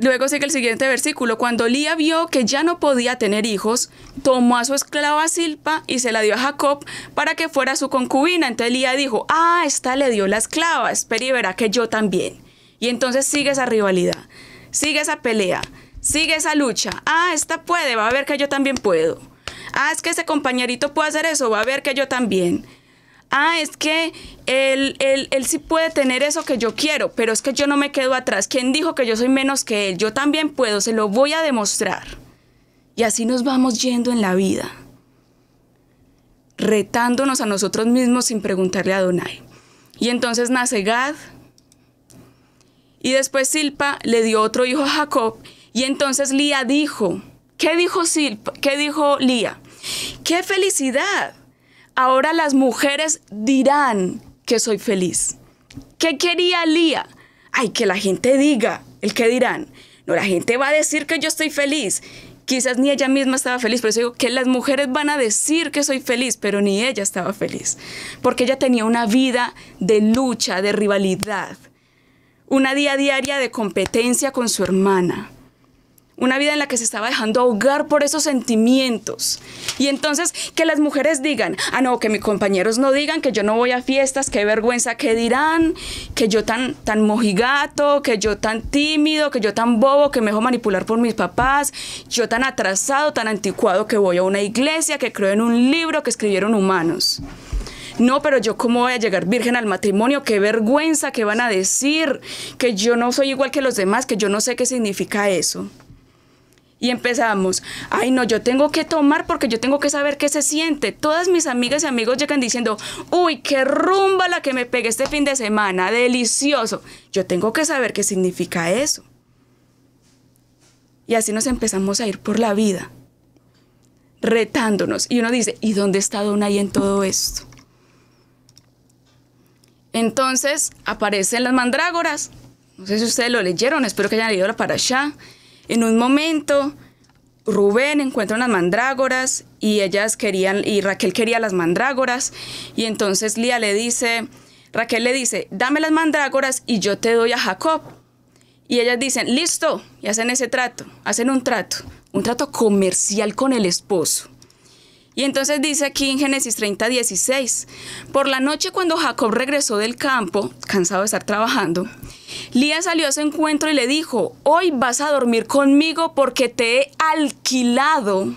Luego sigue el siguiente versículo. Cuando Lía vio que ya no podía tener hijos, tomó a su esclava Zilpa y se la dio a Jacob para que fuera su concubina. Entonces Lía dijo, esta le dio la esclava, espera y verá que yo también. Y entonces sigue esa rivalidad, sigue esa pelea, sigue esa lucha. Esta puede, va a ver que yo también puedo. Es que ese compañerito puede hacer eso, va a ver que yo también. Es que él sí puede tener eso que yo quiero, pero es que yo no me quedo atrás. ¿Quién dijo que yo soy menos que él? Yo también puedo, se lo voy a demostrar. Y así nos vamos yendo en la vida, retándonos a nosotros mismos sin preguntarle a Adonai. Y entonces nace Gad, y después Zilpa le dio otro hijo a Jacob, y entonces Lía dijo, ¿qué dijo Zilpa? ¿Qué dijo Lía? ¡Qué felicidad! Ahora las mujeres dirán que soy feliz. ¿Qué quería Lía? Que la gente diga. ¿El qué dirán? No, la gente va a decir que yo estoy feliz. Quizás ni ella misma estaba feliz, pero eso digo que las mujeres van a decir que soy feliz, pero ni ella estaba feliz. Porque ella tenía una vida de lucha, de rivalidad. Una vida diaria de competencia con su hermana. Una vida en la que se estaba dejando ahogar por esos sentimientos. Y entonces que las mujeres digan, no, que mis compañeros no digan que yo no voy a fiestas, qué vergüenza que dirán, que yo tan mojigato, que yo tan tímido, que yo tan bobo, que me dejo manipular por mis papás, yo tan atrasado, tan anticuado que voy a una iglesia, que creo en un libro que escribieron humanos. No, pero yo cómo voy a llegar virgen al matrimonio, qué vergüenza, qué van a decir, que yo no soy igual que los demás, que yo no sé qué significa eso. Y empezamos, no, yo tengo que tomar porque yo tengo que saber qué se siente. Todas mis amigas y amigos llegan diciendo, uy, qué rumba la que me pegué este fin de semana, delicioso. Yo tengo que saber qué significa eso. Y así nos empezamos a ir por la vida, retándonos. Y uno dice, ¿y dónde está Adonai en todo esto? Entonces aparecen las mandrágoras. No sé si ustedes lo leyeron, espero que hayan leído la parashá. En un momento, Rubén encuentra unas mandrágoras y Raquel quería las mandrágoras. Y entonces Raquel le dice, dame las mandrágoras y yo te doy a Jacob. Y ellas dicen, listo, y hacen ese trato, hacen un trato comercial con el esposo. Y entonces dice aquí en Génesis 30:16, por la noche cuando Jacob regresó del campo, cansado de estar trabajando, Lía salió a su encuentro y le dijo, hoy vas a dormir conmigo porque te he alquilado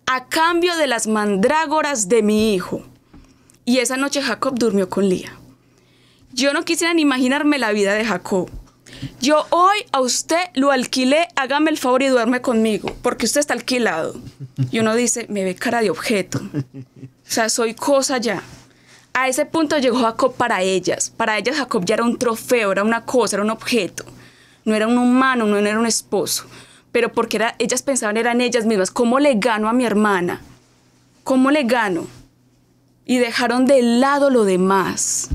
a cambio de las mandrágoras de mi hijo. Y esa noche Jacob durmió con Lía. Yo no quisiera ni imaginarme la vida de Jacob. Yo hoy a usted lo alquilé, hágame el favor y duerme conmigo, porque usted está alquilado. Y uno dice, me ve cara de objeto. O sea, soy cosa ya. A ese punto llegó Jacob para ellas. Para ellas Jacob ya era un trofeo, era una cosa, era un objeto. No era un humano, no era un esposo. Pero porque ellas pensaban, eran ellas mismas, ¿cómo le gano a mi hermana? ¿Cómo le gano? Y dejaron de lado lo demás.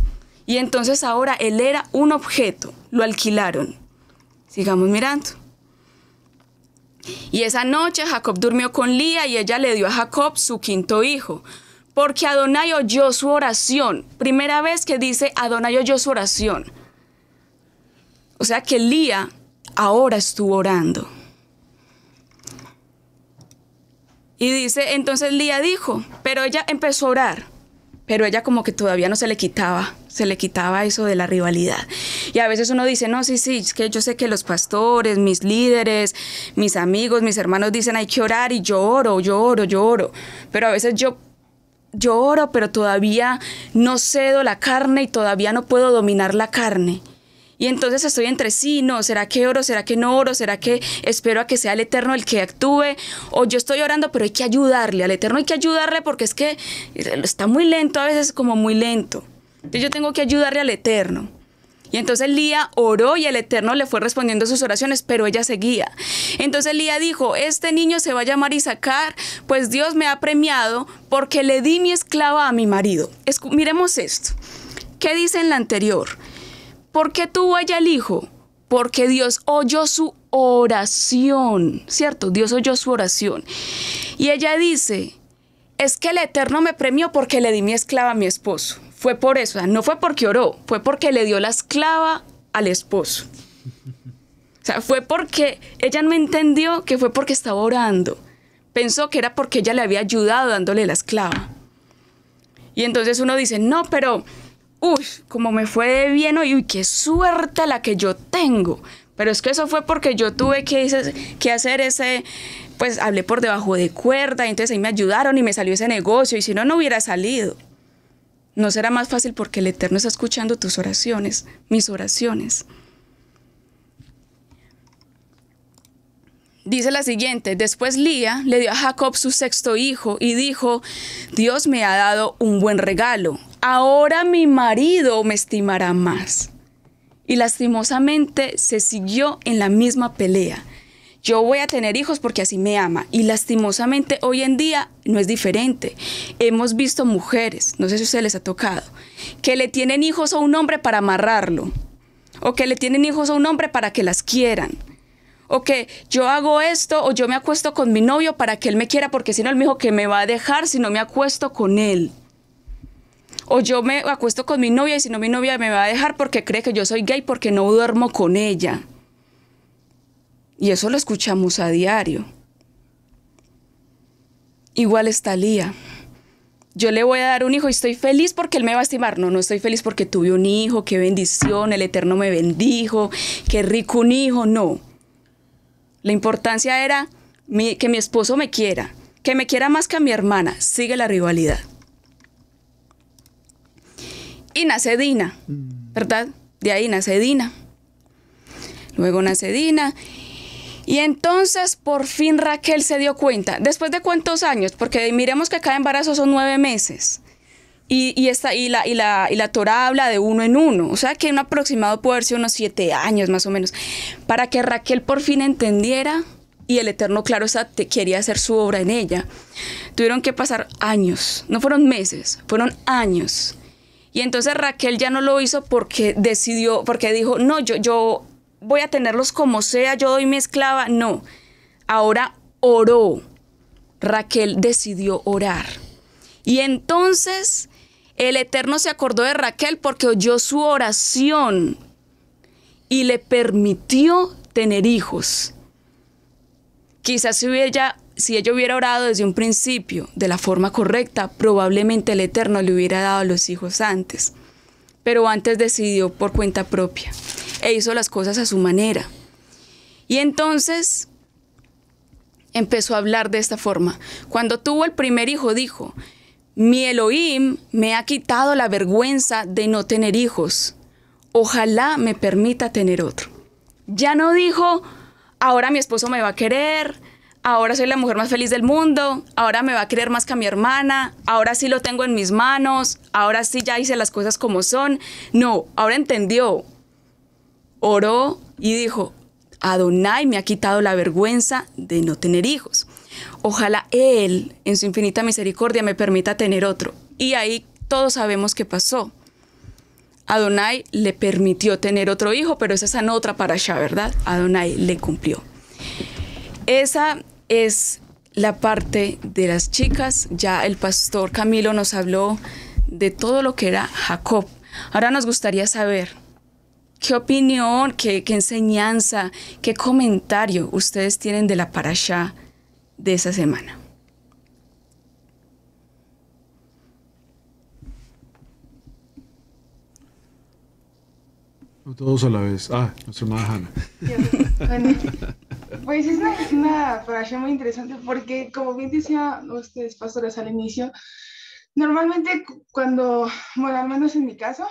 Y entonces ahora él era un objeto, lo alquilaron. Sigamos mirando. Y esa noche Jacob durmió con Lía y ella le dio a Jacob su quinto hijo. porque Adonai oyó su oración. Primera vez que dice Adonai oyó su oración. O sea que Lía ahora estuvo orando. Y dice, entonces Lía dijo, pero ella empezó a orar, pero ella como que todavía no se le quitaba eso de la rivalidad. Y a veces uno dice, no, sí, es que yo sé que los pastores, mis líderes, mis amigos, mis hermanos dicen hay que orar y yo oro. Pero a veces yo oro, pero todavía no cedo la carne y todavía no puedo dominar la carne. Y entonces estoy entre sí, no, ¿será que oro? ¿Será que no oro? ¿Será que espero a que sea el Eterno el que actúe? O yo estoy orando, pero hay que ayudarle, al Eterno hay que ayudarle porque es que está muy lento, a veces como muy lento. Entonces yo tengo que ayudarle al Eterno. Y entonces Lía oró y el Eterno le fue respondiendo sus oraciones, pero ella seguía. Entonces Lía dijo, este niño se va a llamar Isacar, pues Dios me ha premiado porque le di mi esclava a mi marido. Miremos esto. ¿Qué dice en la anterior? ¿Por qué tuvo ella el hijo? Porque Dios oyó su oración, ¿cierto? Dios oyó su oración. Y ella dice, es que el Eterno me premió porque le di mi esclava a mi esposo. Fue por eso, o sea, no fue porque oró, fue porque le dio la esclava al esposo. O sea, fue porque ella no entendió que fue porque estaba orando. Pensó que era porque ella le había ayudado dándole la esclava. Y entonces uno dice, no, pero... como me fue bien hoy, qué suerte la que yo tengo. Pero es que eso fue porque yo tuve que hacer ese, pues hablé por debajo de cuerda, y entonces ahí me ayudaron y me salió ese negocio, y si no, no hubiera salido. ¿No será más fácil porque el Eterno está escuchando tus oraciones, mis oraciones? Dice la siguiente, después Lía le dio a Jacob su sexto hijo y dijo, Dios me ha dado un buen regalo, ahora mi marido me estimará más. Y lastimosamente se siguió en la misma pelea. Yo voy a tener hijos porque así me ama. Y lastimosamente hoy en día no es diferente. Hemos visto mujeres, no sé si a ustedes les ha tocado, que le tienen hijos a un hombre para amarrarlo, o que le tienen hijos a un hombre para que las quieran. O que yo hago esto, o yo me acuesto con mi novio para que él me quiera, porque si no él me dijo que me va a dejar si no me acuesto con él. O yo me acuesto con mi novia y si no mi novia me va a dejar porque cree que yo soy gay porque no duermo con ella. Y eso lo escuchamos a diario. Igual está Lía. Yo le voy a dar un hijo y estoy feliz porque él me va a estimar. No estoy feliz porque tuve un hijo, qué bendición, el Eterno me bendijo, qué rico un hijo, no. La importancia era que mi esposo me quiera más que a mi hermana. Sigue la rivalidad. Y nace Dina, ¿verdad? De ahí nace Dina. Luego nace Dina. Y entonces por fin Raquel se dio cuenta. ¿Después de cuántos años? Porque miremos que cada embarazo son 9 meses. Y la Torá habla de 1 en 1, o sea que un aproximado puede haber sido unos 7 años más o menos, para que Raquel por fin entendiera y el Eterno, claro, quería hacer su obra en ella. Tuvieron que pasar años, no fueron meses, fueron años. Y entonces Raquel ya no lo hizo porque dijo, no, yo voy a tenerlos como sea, yo doy mi esclava, no. Ahora oró, Raquel decidió orar. Y entonces el Eterno se acordó de Raquel porque oyó su oración y le permitió tener hijos. Quizás si ella hubiera orado desde un principio de la forma correcta, probablemente el Eterno le hubiera dado los hijos antes. Pero antes decidió por cuenta propia e hizo las cosas a su manera. Y entonces empezó a hablar de esta forma. Cuando tuvo el primer hijo dijo, mi Elohim me ha quitado la vergüenza de no tener hijos. Ojalá me permita tener otro. Ya no dijo, ahora mi esposo me va a querer, ahora soy la mujer más feliz del mundo, ahora me va a querer más que a mi hermana, ahora sí lo tengo en mis manos, ahora sí ya hice las cosas como son. No, ahora entendió. Oró y dijo, Adonai me ha quitado la vergüenza de no tener hijos. Ojalá Él, en su infinita misericordia, me permita tener otro. Y ahí todos sabemos qué pasó. Adonai le permitió tener otro hijo, pero esa es en otra parashá, ¿verdad? Adonai le cumplió. Esa es la parte de las chicas. Ya el pastor Camilo nos habló de todo lo que era Jacob. Ahora nos gustaría saber qué opinión, qué enseñanza, qué comentario ustedes tienen de la parashá de esa semana. No todos a la vez. Nuestra hermana Hannah. Bueno, pues es una parashá muy interesante porque, como bien decían ustedes, pastores, al inicio, normalmente cuando, bueno, al menos en mi caso,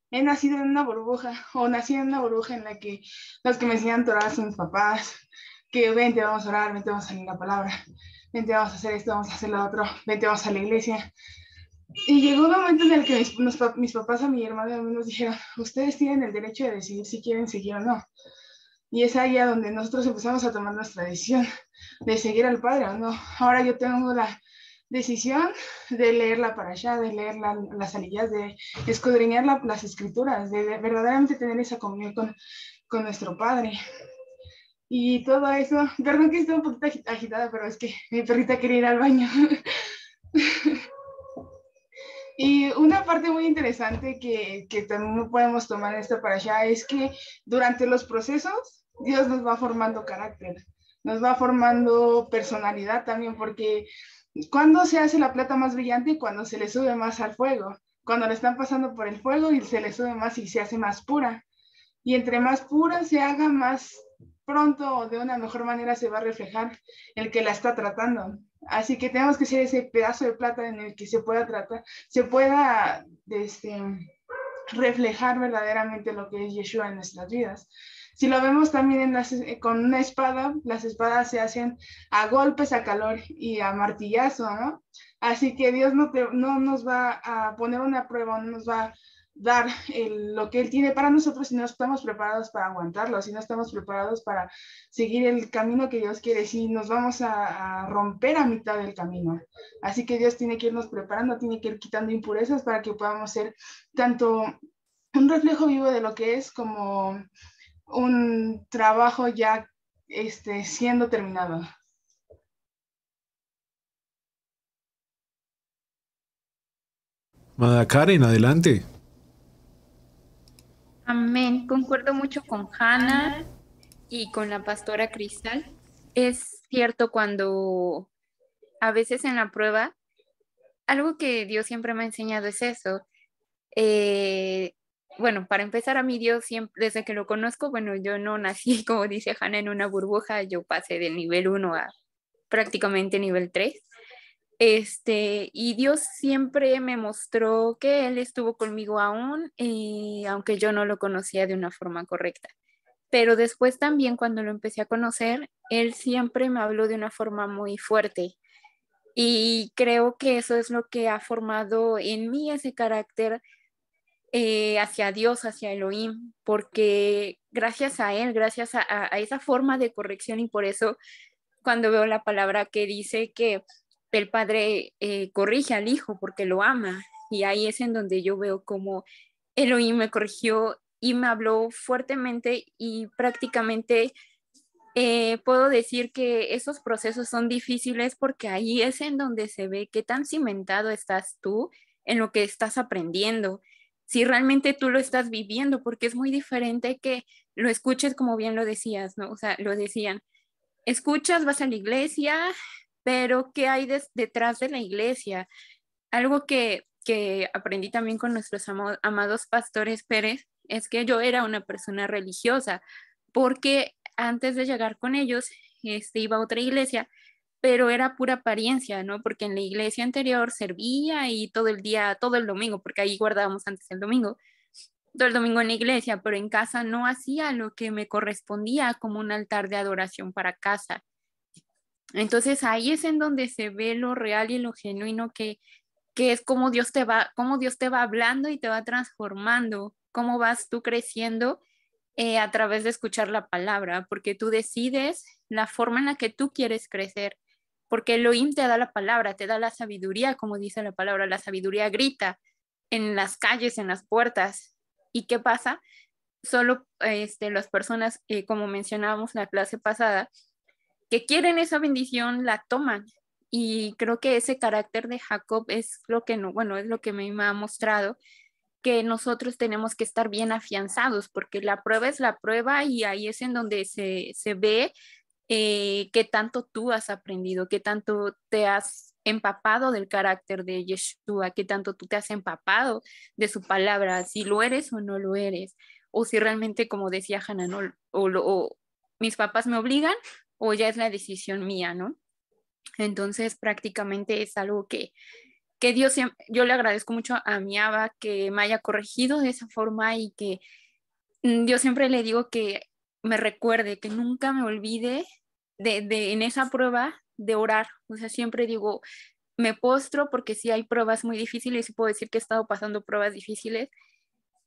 he nacido en una burbuja, o nací en una burbuja en la que los que me enseñan Torah son mis papás, que vente, vamos a orar, vente, vamos a leer la palabra, vente, vamos a hacer esto, vamos a hacer lo otro, vente, vamos a la iglesia. Y llegó un momento en el que mis papás, a mi hermano y a mí nos dijeron, ustedes tienen el derecho de decidir si quieren seguir o no. Y es ahí a donde nosotros empezamos a tomar nuestra decisión de seguir al Padre o no. Ahora yo tengo la decisión de leer la parashá, de leer las aliyás, de escudriñar las escrituras, de verdaderamente tener esa comunión con nuestro Padre. Y todo eso, perdón que estoy un poquito agitada, pero es que mi perrita quería ir al baño. Y una parte muy interesante que también podemos tomar en esta parashá es que durante los procesos Dios nos va formando carácter, nos va formando personalidad también, porque cuando se hace la plata más brillante, cuando se le sube más al fuego, cuando le están pasando por el fuego y se le sube más y se hace más pura. Y entre más pura se haga, más pronto o de una mejor manera se va a reflejar el que la está tratando. Así que tenemos que ser ese pedazo de plata en el que se pueda tratar, se pueda reflejar verdaderamente lo que es Yeshua en nuestras vidas. Si lo vemos también con una espada, las espadas se hacen a golpes, a calor y a martillazo, ¿no? Así que Dios no nos va a poner una prueba, no nos va a dar lo que Él tiene para nosotros si no estamos preparados para aguantarlo, si no estamos preparados para seguir el camino que Dios quiere, si nos vamos a romper a mitad del camino. Así que Dios tiene que irnos preparando, tiene que ir quitando impurezas para que podamos ser tanto un reflejo vivo de lo que es como un trabajo ya siendo terminado. Mada Karen, adelante. Amén. Concuerdo mucho con Hannah y con la pastora Cristal. Es cierto cuando a veces en la prueba, algo que Dios siempre me ha enseñado es eso. Bueno, para empezar, a mí Dios siempre, desde que lo conozco, bueno, yo no nací, como dice Hannah, en una burbuja, yo pasé del nivel 1 a prácticamente nivel 3. Y Dios siempre me mostró que Él estuvo conmigo aún, aunque yo no lo conocía de una forma correcta. Pero después también, cuando lo empecé a conocer, Él siempre me habló de una forma muy fuerte. Y creo que eso es lo que ha formado en mí ese carácter hacia Dios, hacia Elohim, porque gracias a Él, gracias a esa forma de corrección, y por eso cuando veo la palabra que dice que el Padre corrige al Hijo porque lo ama, y ahí es en donde yo veo cómo Elohim me corrigió y me habló fuertemente, y prácticamente puedo decir que esos procesos son difíciles porque ahí es en donde se ve qué tan cimentado estás tú en lo que estás aprendiendo, si realmente tú lo estás viviendo, porque es muy diferente que lo escuches, como bien lo decías, ¿no? O sea, lo decían, escuchas, vas a la iglesia, pero ¿qué hay detrás de la iglesia? Algo que aprendí también con nuestros amados pastores Pérez es que yo era una persona religiosa, porque antes de llegar con ellos, iba a otra iglesia, pero era pura apariencia, ¿no? Porque en la iglesia anterior servía y todo el día, todo el domingo, porque ahí guardábamos antes el domingo, todo el domingo en la iglesia, pero en casa no hacía lo que me correspondía como un altar de adoración para casa. Entonces ahí es en donde se ve lo real y lo genuino que es cómo Dios te va hablando y te va transformando, cómo vas tú creciendo a través de escuchar la palabra, porque tú decides la forma en la que tú quieres crecer, porque Elohim te da la palabra, te da la sabiduría, como dice la palabra, la sabiduría grita en las calles, en las puertas. ¿Y qué pasa? Solo las personas, como mencionábamos la clase pasada, quieren esa bendición, la toman. Y creo que ese carácter de Jacob es lo que no, bueno, es lo que me ha mostrado, que nosotros tenemos que estar bien afianzados, porque la prueba es la prueba y ahí es en donde se ve qué tanto tú has aprendido, qué tanto te has empapado del carácter de Yeshua, qué tanto tú te has empapado de su palabra, si lo eres o no lo eres, o si realmente, como decía Hannah, ¿no? o mis papás me obligan o ya es la decisión mía, ¿no? Entonces prácticamente es algo que Dios, yo le agradezco mucho a mi Abba que me haya corregido de esa forma y que yo siempre le digo que me recuerde, que nunca me olvide en esa prueba de orar. O sea, siempre digo, me postro porque sí hay pruebas muy difíciles y puedo decir que he estado pasando pruebas difíciles.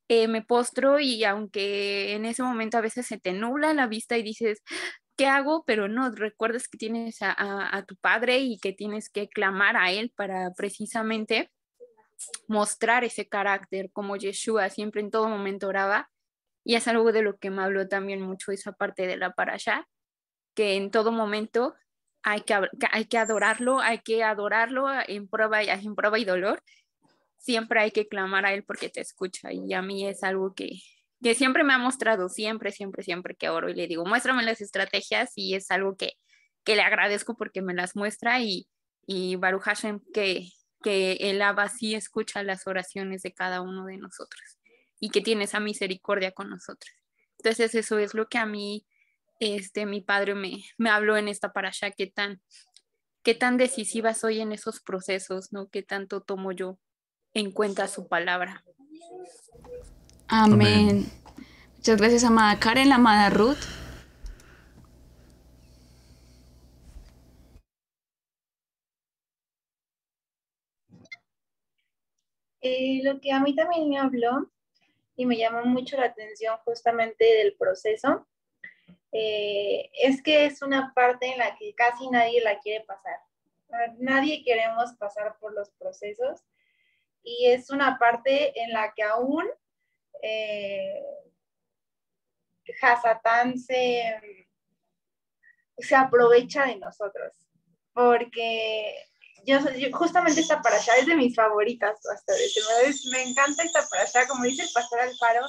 Me postro y aunque en ese momento a veces se te nubla la vista y dices, ¿qué hago? Pero no, recuerdas que tienes a tu padre y que tienes que clamar a él para precisamente mostrar ese carácter como Yeshua siempre en todo momento oraba. Y es algo de lo que me habló también mucho esa parte de la parashá, que en todo momento hay que adorarlo en prueba y dolor. Siempre hay que clamar a él porque te escucha. Y a mí es algo que siempre me ha mostrado, siempre que oro y le digo, muéstrame las estrategias, y es algo que le agradezco porque me las muestra, y Baruch Hashem que el Abba sí escucha las oraciones de cada uno de nosotros y que tiene esa misericordia con nosotros. Entonces eso es lo que a mí mi padre me habló en esta parashá, qué tan decisiva soy en esos procesos, ¿no? Qué tanto tomo yo en cuenta su palabra. Amén. Muchas gracias, amada Karen, la amada Ruth. Lo que a mí también me habló y me llamó mucho la atención justamente del proceso, es que es una parte en la que casi nadie la quiere pasar. Nadie queremos pasar por los procesos, y es una parte en la que aún Hasatán se aprovecha de nosotros, porque yo justamente esta parashá es de mis favoritas, pastores. Me encanta esta parashá, como dice el pastor Alfaro,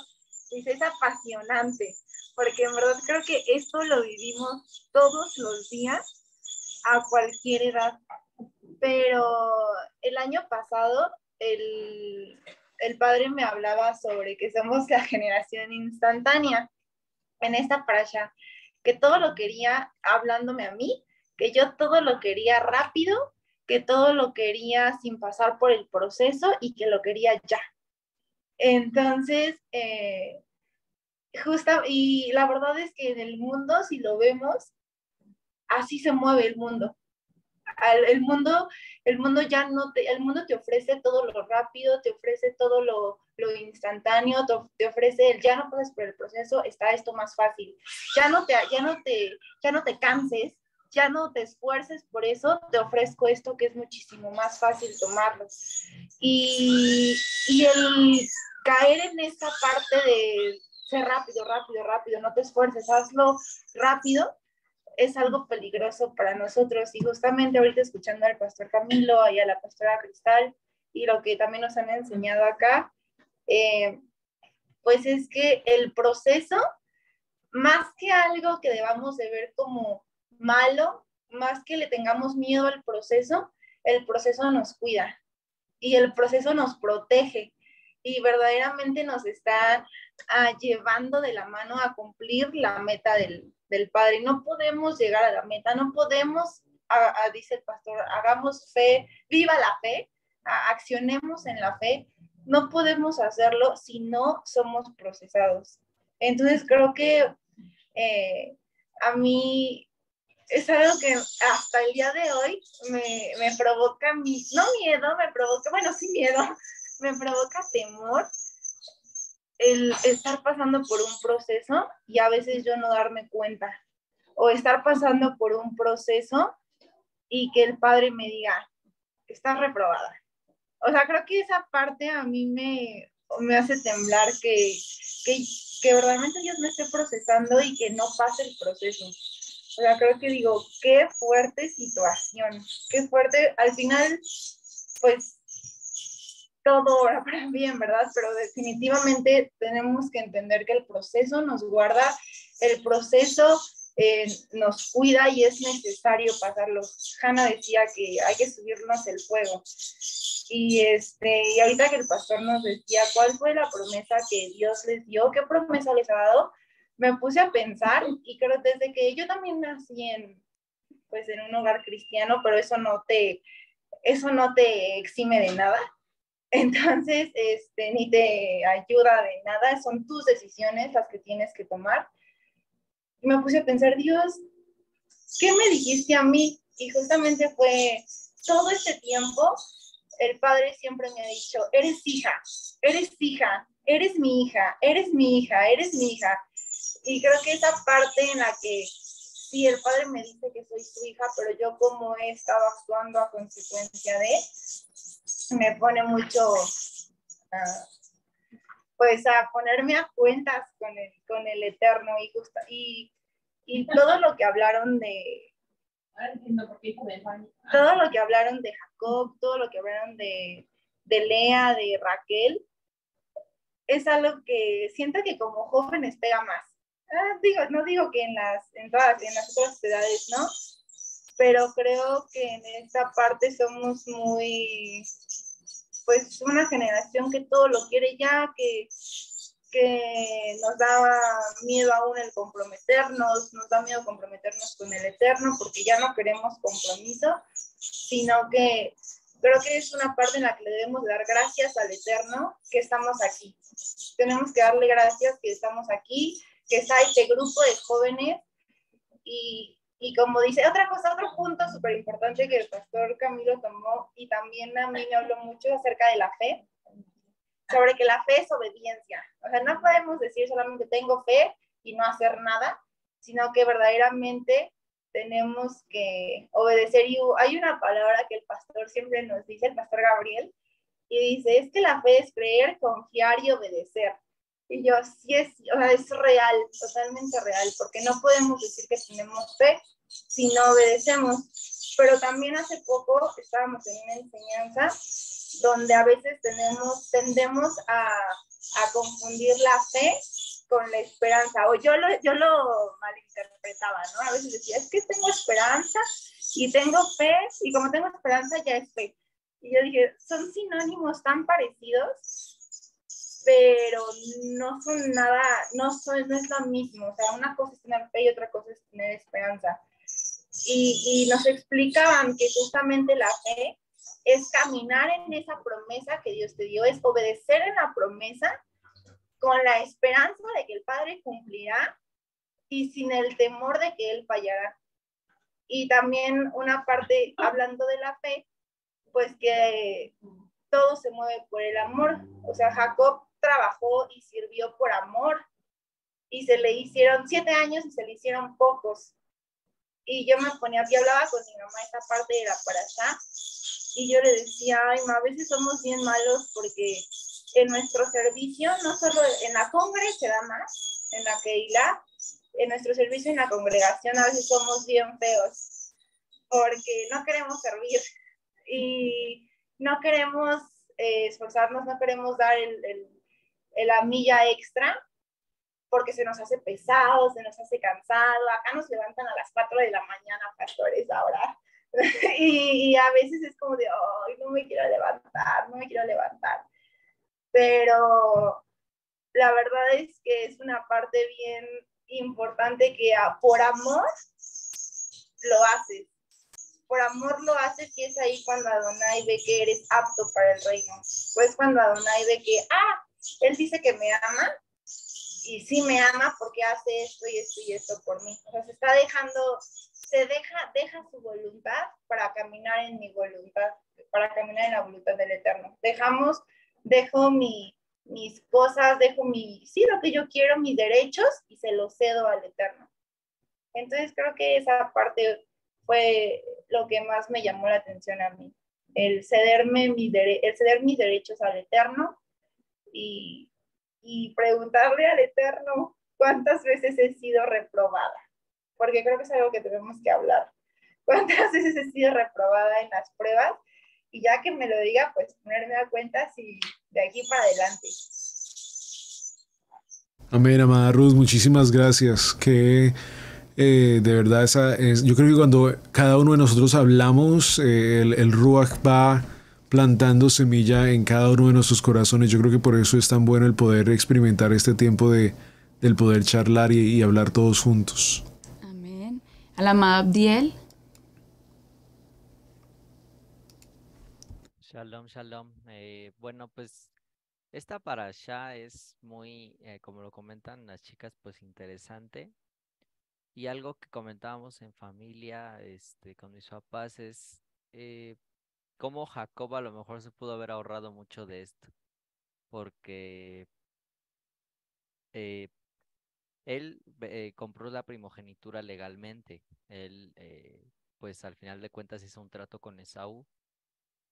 dice, es apasionante, porque en verdad creo que esto lo vivimos todos los días, a cualquier edad. Pero el año pasado, el padre me hablaba sobre que somos la generación instantánea en esta parashá, que todo lo quería, hablándome a mí, que yo todo lo quería rápido, que todo lo quería sin pasar por el proceso y que lo quería ya. Entonces, y la verdad es que en el mundo, si lo vemos, así se mueve el mundo. El mundo ya no te, el mundo te ofrece todo lo rápido, te ofrece todo lo instantáneo, te ofrece ya no pases por el proceso, está esto más fácil. Ya no te canses, ya no te esfuerces por eso, te ofrezco esto que es muchísimo más fácil tomarlo. Y el caer en esa parte de ser rápido, no te esfuerces, hazlo rápido, es algo peligroso para nosotros. Y justamente ahorita escuchando al pastor Camilo y a la pastora Cristal y lo que también nos han enseñado acá, pues es que el proceso, más que algo que debamos de ver como malo, más que le tengamos miedo al proceso, el proceso nos cuida y el proceso nos protege y verdaderamente nos está llevando de la mano a cumplir la meta del Padre. No podemos llegar a la meta, no podemos, dice el pastor, hagamos fe, viva la fe, accionemos en la fe. No podemos hacerlo si no somos procesados. Entonces creo que a mí es algo que hasta el día de hoy me provoca, no miedo, me provoca temor el estar pasando por un proceso y a veces yo no darme cuenta, o estar pasando por un proceso y que el Padre me diga, estás reprobada. O sea, creo que esa parte a mí me hace temblar, que verdaderamente Dios me esté procesando y que no pase el proceso. O sea, creo que digo, qué fuerte situación, qué fuerte. Al final, pues, todo obra para bien, ¿verdad? Pero definitivamente tenemos que entender que el proceso nos guarda, el proceso nos cuida y es necesario pasarlo. Hannah decía que hay que subirnos el fuego. Y ahorita que el pastor nos decía cuál fue la promesa que Dios les dio, qué promesa les ha dado, me puse a pensar y creo desde que yo también nací en un hogar cristiano, pero eso no te exime de nada. Entonces, ni te ayuda de nada, son tus decisiones las que tienes que tomar. Y me puse a pensar, Dios, ¿qué me dijiste a mí? Y justamente fue todo este tiempo, el Padre siempre me ha dicho, eres hija, eres hija, eres mi hija, eres mi hija, eres mi hija. Y creo que esa parte en la que sí, el Padre me dice que soy su hija, pero yo como he estado actuando a consecuencia de, me pone mucho, pues a ponerme a cuentas con el Eterno y todo lo que hablaron de todo lo que hablaron de Jacob, todo lo que hablaron de Lea, de Raquel, es algo que siento que como jóvenes pega más. No digo que en las otras edades, ¿no? Pero creo que en esta parte somos muy, pues, una generación que todo lo quiere ya, que nos da miedo aún el comprometernos, nos da miedo comprometernos con el Eterno porque ya no queremos compromiso, sino que creo que es una parte en la que le debemos dar gracias al Eterno que estamos aquí. Tenemos que darle gracias que estamos aquí, que está este grupo de jóvenes y como dice, otro punto súper importante que el pastor Camilo tomó y también a mí me habló mucho acerca de la fe, sobre que la fe es obediencia. O sea, no podemos decir solamente tengo fe y no hacer nada, sino que verdaderamente tenemos que obedecer. Y hay una palabra que el pastor siempre nos dice, el pastor Gabriel, y dice, es que la fe es creer, confiar y obedecer. Y yo, sí es real, totalmente real, porque no podemos decir que tenemos fe si no obedecemos. Pero también hace poco estábamos en una enseñanza donde a veces tendemos a confundir la fe con la esperanza, o yo lo malinterpretaba, ¿no? A veces decía, es que tengo esperanza y tengo fe, y como tengo esperanza ya es fe. Y yo dije, son sinónimos tan parecidos, pero no son nada, no es lo mismo. O sea, una cosa es tener fe y otra cosa es tener esperanza. Y nos explicaban que justamente la fe es caminar en esa promesa que Dios te dio, es obedecer en la promesa con la esperanza de que el Padre cumplirá y sin el temor de que Él fallará. Y también una parte, hablando de la fe, pues que todo se mueve por el amor. O sea, Jacob trabajó y sirvió por amor y se le hicieron 7 años y se le hicieron pocos. Y yo hablaba con mi mamá esa parte de la parashá, y yo le decía, ay, ma, a veces somos bien malos porque en nuestro servicio, no solo en la congre se da más, en la Keilah, en nuestro servicio en la congregación a veces somos bien feos, porque no queremos servir y no queremos esforzarnos, no queremos dar la milla extra, porque se nos hace pesado, se nos hace cansado. Acá nos levantan a las 4 de la mañana, pastores, ahora. y a veces es como de, ay, no me quiero levantar. Pero la verdad es que es una parte bien importante que por amor lo haces. Por amor lo haces y es ahí cuando Adonai ve que eres apto para el reino. Pues cuando Adonai ve que, él dice que me ama, y sí me ama porque hace esto y esto y esto por mí. O sea, deja su voluntad para caminar en mi voluntad, para caminar en la voluntad del Eterno. Dejo mis cosas, lo que yo quiero, mis derechos, y se los cedo al Eterno. Entonces creo que esa parte fue lo que más me llamó la atención a mí, el ceder mis derechos al Eterno y preguntarle al Eterno cuántas veces he sido reprobada. porque creo que es algo que tenemos que hablar. ¿Cuántas veces he sido reprobada en las pruebas? Y ya que me lo diga, pues ponerme a cuenta si de aquí para adelante. Amén, amada Ruth, muchísimas gracias. Que de verdad yo creo que cuando cada uno de nosotros hablamos, el Ruach va plantando semilla en cada uno de nuestros corazones. Yo creo que por eso es tan bueno el poder experimentar este tiempo del poder charlar y hablar todos juntos. Amén. A la amada Abdiel. Shalom, shalom. Bueno, pues esta parasha es muy, como lo comentan las chicas, pues interesante. Y algo que comentábamos en familia, con mis papás es cómo Jacob a lo mejor se pudo haber ahorrado mucho de esto, porque eh, él compró la primogenitura legalmente. Él, pues al final de cuentas hizo un trato con Esaú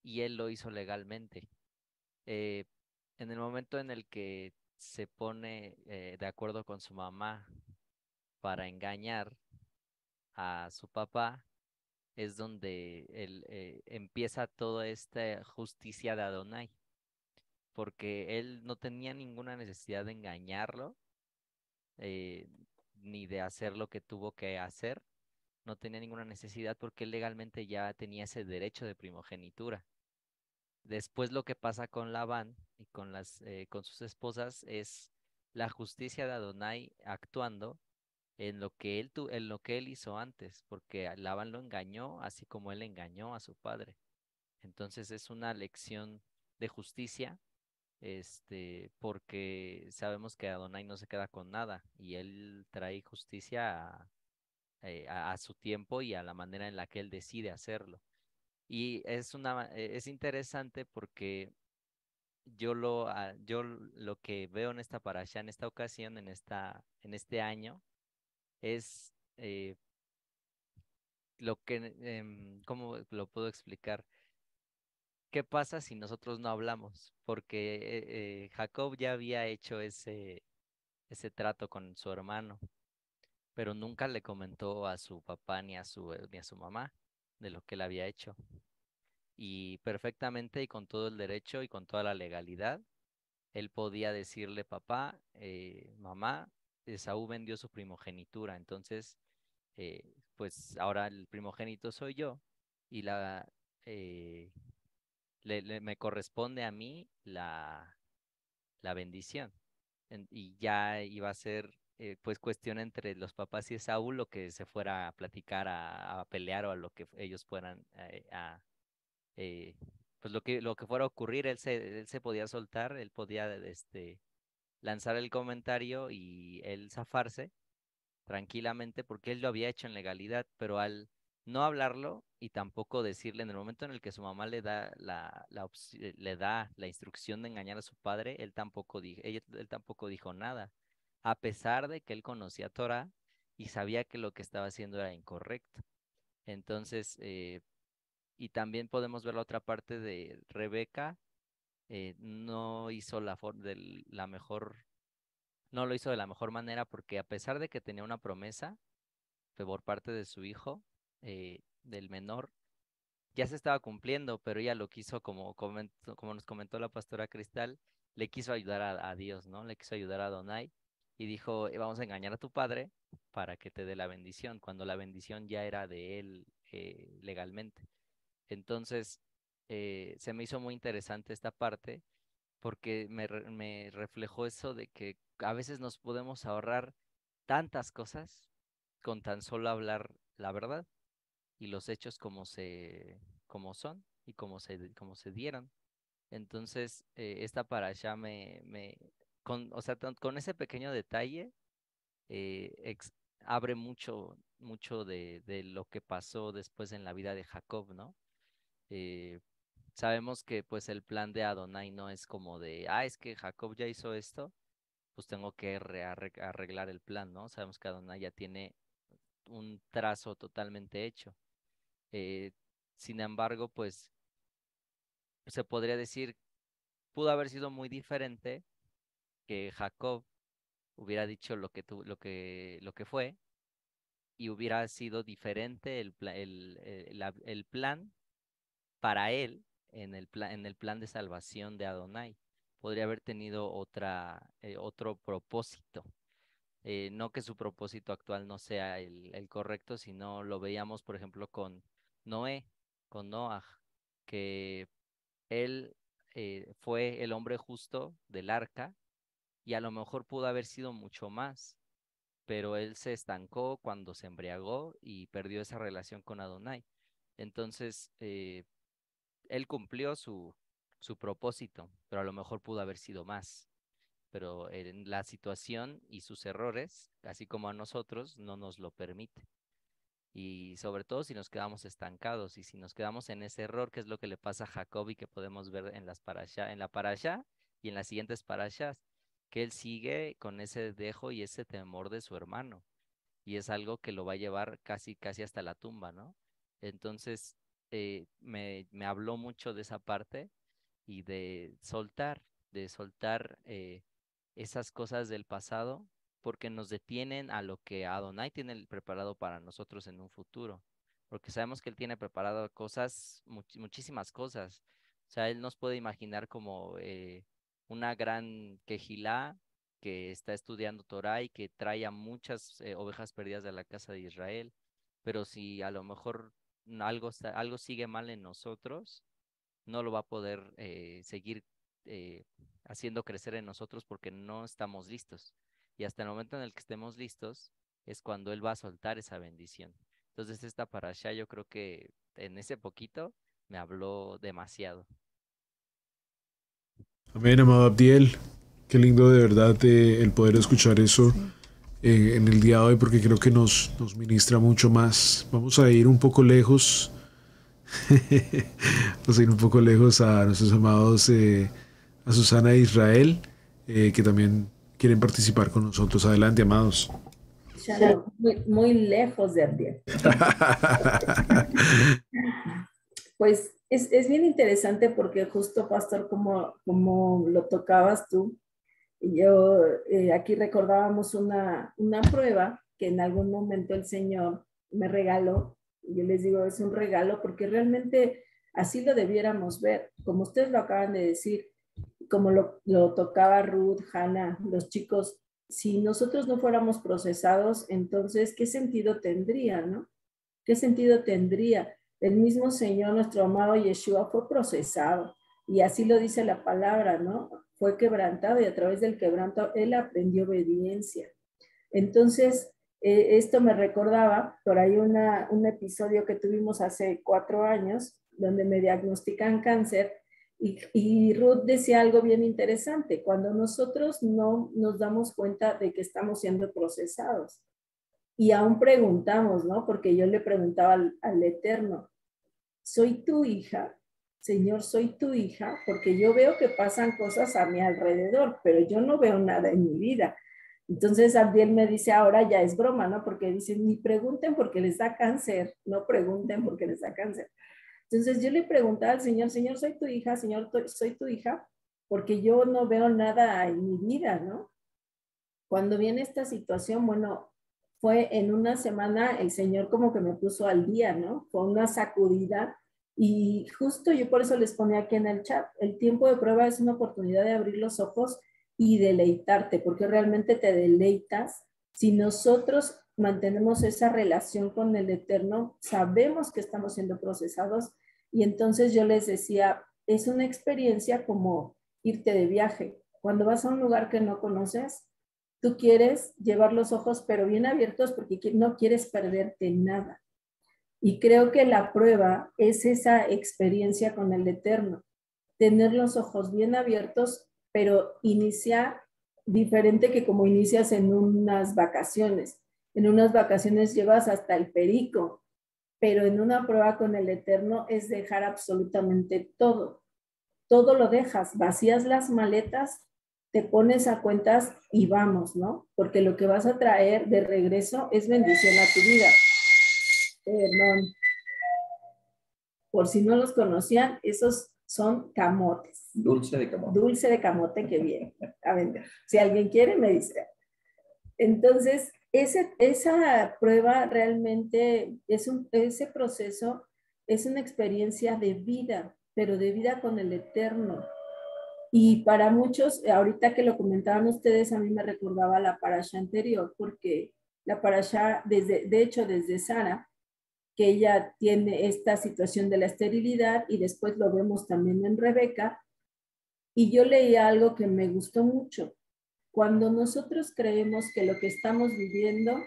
y él lo hizo legalmente. Eh, en el momento en el que se pone de acuerdo con su mamá para engañar a su papá, es donde él, empieza toda esta justicia de Adonai, porque él no tenía ninguna necesidad de engañarlo, eh, ni de hacer lo que tuvo que hacer, no tenía ninguna necesidad porque él legalmente ya tenía ese derecho de primogenitura. Después lo que pasa con Labán y con sus esposas es la justicia de Adonai actuando en lo que él hizo antes, porque Labán lo engañó, así como él engañó a su padre. Entonces es una lección de justicia, porque sabemos que Adonai no se queda con nada y él trae justicia a su tiempo y a la manera en la que él decide hacerlo. Y es interesante porque yo lo que veo en esta parasha, en esta ocasión, en este año, es ¿cómo lo puedo explicar? ¿Qué pasa si nosotros no hablamos? Porque Jacob ya había hecho ese trato con su hermano, pero nunca le comentó a su papá ni a su mamá de lo que él había hecho. Y perfectamente y con todo el derecho y con toda la legalidad, él podía decirle, papá, mamá, Esaú vendió su primogenitura, entonces, pues ahora el primogénito soy yo y eh, me corresponde a mí la bendición. Y ya iba a ser, pues, cuestión entre los papás y Esaú lo que se fuera a platicar, a pelear o a lo que ellos fueran eh, pues lo que fuera a ocurrir, él se podía soltar, él podía lanzar el comentario y él zafarse tranquilamente porque él lo había hecho en legalidad, pero al no hablarlo y tampoco decirle en el momento en el que su mamá le da la instrucción de engañar a su padre, él tampoco dijo nada, a pesar de que él conocía Torah y sabía que lo que estaba haciendo era incorrecto. Entonces, y también podemos ver la otra parte de Rebeca, no hizo la mejor, no lo hizo de la mejor manera porque a pesar de que tenía una promesa por parte de su hijo, del menor, ya se estaba cumpliendo, pero ella lo quiso, como nos comentó la pastora Cristal, le quiso ayudar a Dios, ¿no? Le quiso ayudar a Adonai y dijo, vamos a engañar a tu padre para que te dé la bendición, cuando la bendición ya era de él legalmente. Entonces, se me hizo muy interesante esta parte porque me reflejó eso de que a veces nos podemos ahorrar tantas cosas con tan solo hablar la verdad y los hechos como son y como se dieron. Entonces, esta parasha o sea, con ese pequeño detalle, eh, ex- abre mucho de lo que pasó después en la vida de Jacob, ¿no? Eh, Sabemos que pues el plan de Adonai no es como es que Jacob ya hizo esto, pues tengo que arreglar el plan, ¿no? Sabemos que Adonai ya tiene un trazo totalmente hecho. Eh, Sin embargo, pues se podría decir, pudo haber sido muy diferente que Jacob hubiera dicho lo que fue y hubiera sido diferente el plan para él en el plan de salvación de Adonai. Podría haber tenido otro propósito. No que su propósito actual no sea el correcto, sino lo veíamos, por ejemplo, con Noé, con Noah, que él fue el hombre justo del arca y a lo mejor pudo haber sido mucho más, pero él se estancó cuando se embriagó y perdió esa relación con Adonai. Entonces, él cumplió su propósito, pero a lo mejor pudo haber sido más. Pero en la situación y sus errores, así como a nosotros, no nos lo permite. Y sobre todo si nos quedamos estancados y si nos quedamos en ese error, que es lo que le pasa a Jacob y que podemos ver en la parashá y en las siguientes parashás, que él sigue con ese dejo y ese temor de su hermano. Y es algo que lo va a llevar casi hasta la tumba, ¿no? Entonces, me habló mucho de esa parte y de soltar esas cosas del pasado, porque nos detienen a lo que Adonai tiene preparado para nosotros en un futuro, porque sabemos que Él tiene preparado cosas, muchísimas cosas. O sea, Él nos puede imaginar como una gran quejilá que está estudiando Torah y que trae a muchas ovejas perdidas de la casa de Israel, pero si a lo mejor algo sigue mal en nosotros, no lo va a poder seguir haciendo crecer en nosotros porque no estamos listos. Y hasta el momento en el que estemos listos es cuando Él va a soltar esa bendición. Entonces esta parashá yo creo que en ese poquito me habló demasiado. Amén, amado Abdiel. Qué lindo de verdad el poder escuchar eso en el día de hoy, porque creo que nos ministra mucho más. Vamos a ir un poco lejos. Vamos a ir un poco lejos a nuestros amados, a Susana e Israel, que también quieren participar con nosotros. Adelante, amados. Muy lejos de Abdiel. Pues es bien interesante porque justo, pastor, como lo tocabas tú, yo aquí recordábamos una prueba que en algún momento el Señor me regaló. Yo les digo, es un regalo porque realmente así lo debiéramos ver. Como ustedes lo acaban de decir, como lo tocaba Ruth, Hannah, los chicos, si nosotros no fuéramos procesados, entonces, ¿qué sentido tendría, no? ¿Qué sentido tendría? El mismo Señor, nuestro amado Yeshua, fue procesado. Y así lo dice la palabra, ¿no? Fue quebrantado y a través del quebranto Él aprendió obediencia. Entonces, esto me recordaba por ahí un episodio que tuvimos hace 4 años, donde me diagnostican cáncer, y Ruth decía algo bien interesante: cuando nosotros no nos damos cuenta de que estamos siendo procesados, y aún preguntamos, ¿no? Porque yo le preguntaba al Eterno, ¿soy tu hija? Señor, ¿soy tu hija? Porque yo veo que pasan cosas a mi alrededor, pero yo no veo nada en mi vida. Entonces Abdiel me dice, ahora ya es broma, ¿no? Porque dice, ni pregunten porque les da cáncer, no pregunten porque les da cáncer. Entonces yo le preguntaba al Señor, Señor, ¿soy tu hija? Señor, ¿soy tu hija? Porque yo no veo nada en mi vida, ¿no? Cuando viene esta situación, bueno, fue en una semana el Señor como que me puso al día, ¿no? Fue una sacudida. Y justo yo por eso les ponía aquí en el chat, el tiempo de prueba es una oportunidad de abrir los ojos y deleitarte, porque realmente te deleitas. Si nosotros mantenemos esa relación con el Eterno, sabemos que estamos siendo procesados. Y entonces yo les decía, es una experiencia como irte de viaje. Cuando vas a un lugar que no conoces, tú quieres llevar los ojos pero bien abiertos porque no quieres perderte nada. Y creo que la prueba es esa experiencia con el Eterno, tener los ojos bien abiertos, pero iniciar diferente que como inicias en unas vacaciones. En unas vacaciones llevas hasta el perico, pero en una prueba con el Eterno es dejar absolutamente todo. Todo lo dejas, vacías las maletas, te pones a cuentas y vamos, ¿no? Porque lo que vas a traer de regreso es bendición a tu vida. Perdón. Por si no los conocían, esos son camotes. Dulce de camote. Dulce de camote que viene a vender. Si alguien quiere, me dice. Entonces, esa prueba realmente ese proceso es una experiencia de vida, pero de vida con el Eterno. Y para muchos, ahorita que lo comentaban ustedes, a mí me recordaba la parasha anterior, porque la parasha, de hecho, desde Sara, que ella tiene esta situación de la esterilidad, y después lo vemos también en Rebeca, y yo leí algo que me gustó mucho. Cuando nosotros creemos que lo que estamos viviendo